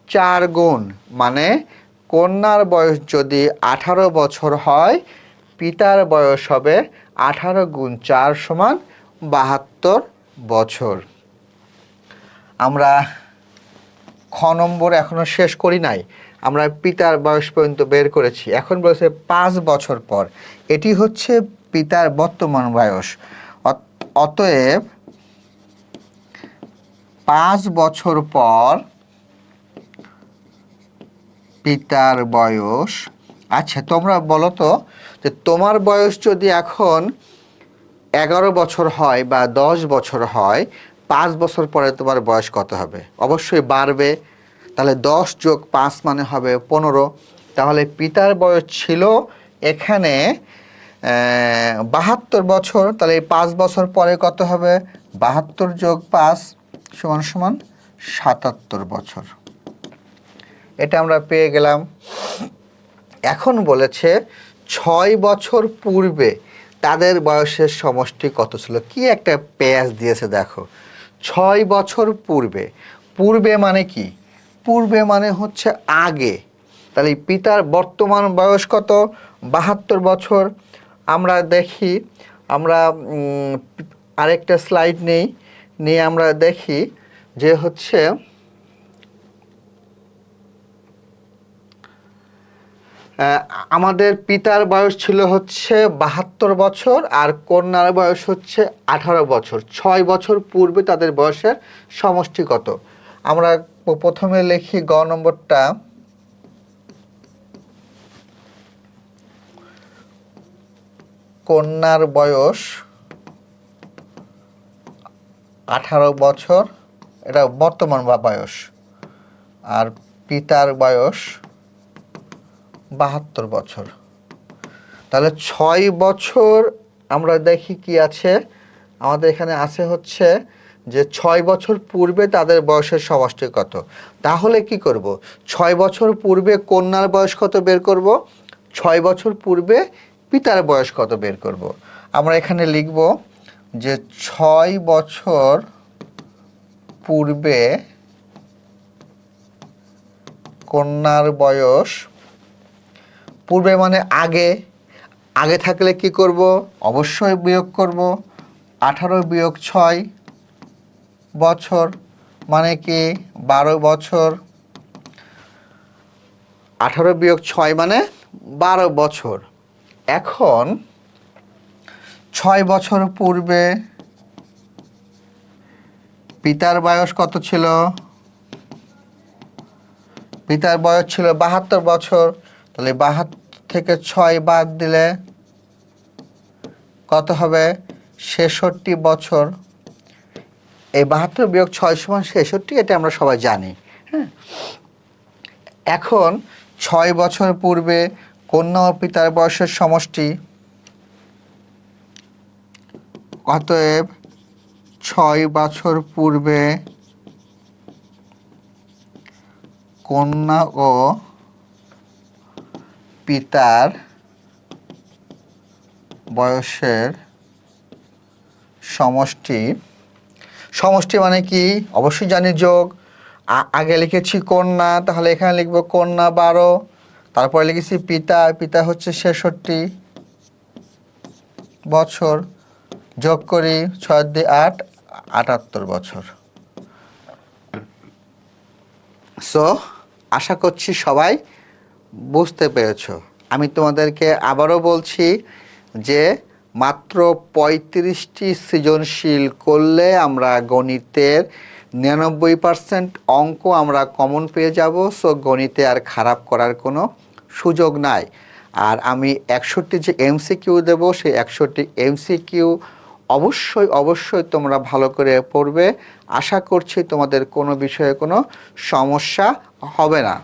4 গুণ। মানে কন্যার বয়স যদি 18 বছর হয়, পিতার বয়স হবে 18 গুণ 4 সমান 72 বছর। আমরা খ নম্বর এখনো শেষ করি নাই, আমরা পিতার বয়স পর্যন্ত বের করেছি। এখন বলেছে 5 বছর পর, এটি হচ্ছে পিতার বর্তমান বয়স। অতএব 5 বছর পর পিতার বয়স। আচ্ছা, তোমরা বলো তো যে তোমার বয়স যদি এখন 11 বছর হয় বা 10 বছর হয়, 5 বছর পরে তোমার বয়স কত হবে? অবশ্যই বাড়বে। তাহলে 10 যোগ 5 মানে হবে 15। তাহলে পিতার বয়স ছিল এখানে 72 বছর। তাহলে এই 5 বছর পরে কত হবে? 72 যোগ 5 সমান সমান 77 বছর। এটা আমরা পেয়ে গেলাম। এখন বলেছে 6 বছর পূর্বে তাদের বয়সের সমষ্টি কত ছিল। কি একটা পেঁয়াজ দিয়েছে দেখো। 6 বছর পূর্বে, পূর্বে মানে কি? পূর্বে মানে হচ্ছে আগে। তাহলে পিতার বর্তমান বয়স কত? 72 বছর। আমরা দেখি, আমরা আরেকটা স্লাইড নিয়ে আমরা দেখি যে হচ্ছে আমাদের পিতার বয়স ছিল হচ্ছে 72 বছর আর কন্যার বয়স হচ্ছে 18 বছর। 6 বছর পূর্বে তাদের বয়সের সমষ্টি কত? আমরা প্রথমে লিখি গ নম্বরটা। কন্যার বয়স 18 বছর, এটা বর্তমান বয়স, আর পিতার বয়স 72 বছর। তাহলে 6 বছর আমরা দেখি কি আছে আমাদের এখানে। আছে হচ্ছে যে 6 বছর পূর্বে তাদের বয়সের সমষ্টি কত। তাহলে কি করব? 6 বছর পূর্বে কন্যার বয়স কত বের করব, 6 বছর পূর্বে পিতার বয়স কত বের করব। আমরা এখানে লিখব যে 6 বছর পূর্বে কন্যার বয়স, পূর্বে মানে আগে, আগে থাকলে কি করব? অবশ্যই বিয়োগ করব। 18 বিয়োগ 6 বছর মানে কি 12 বছর। 18 বিয়োগ 6 মানে 12 বছর। এখন 6 বছর পূর্বে পিতার বয়স কত ছিল? পিতার বয়স ছিল 72 বছর। তাহলে 72 থেকে 6 বাদ দিলে কত হবে 66 বছর। এই 72 বিয়োগ 6 সমান 66, এটা আমরা সবাই জানি। হ্যাঁ, এখন 6 বছর পূর্বে কন্যা ও পিতার বয়সের সমষ্টি, অতএব 6 বছর পূর্বে কন্যা ও পিতার বয়সের সমষ্টি, সমষ্টি মানে কি অবশ্যই জানি যোগ। আগে লিখেছি কন্যা, তাহলে এখানে লিখব কন্যা 12, তারপরে লিখেছি পিতা, পিতা হচ্ছে 66 বছর, যোগ করি 6 দিয়ে 8, 78 বছর। সো আশা করছি সবাই বুঝতে পেরেছো। আমি তোমাদেরকে আবারও বলছি যে মাত্র 35টি সৃজনশীল করলে আমরা গণিতের 99% অঙ্ক আমরা কমন পেয়ে যাব। সো গণিতে আর খারাপ করার কোনো সুযোগ নাই। আর আমি 100টি যে এমসিকিউ দেব, সেই 100টি এমসিকিউ অবশ্যই অবশ্যই তোমরা ভালো করে পড়বে। আশা করছি তোমাদের কোনো বিষয়ে কোনো সমস্যা হবে না।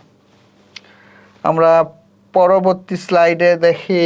আমরা পরবর্তী স্লাইডে দেখি।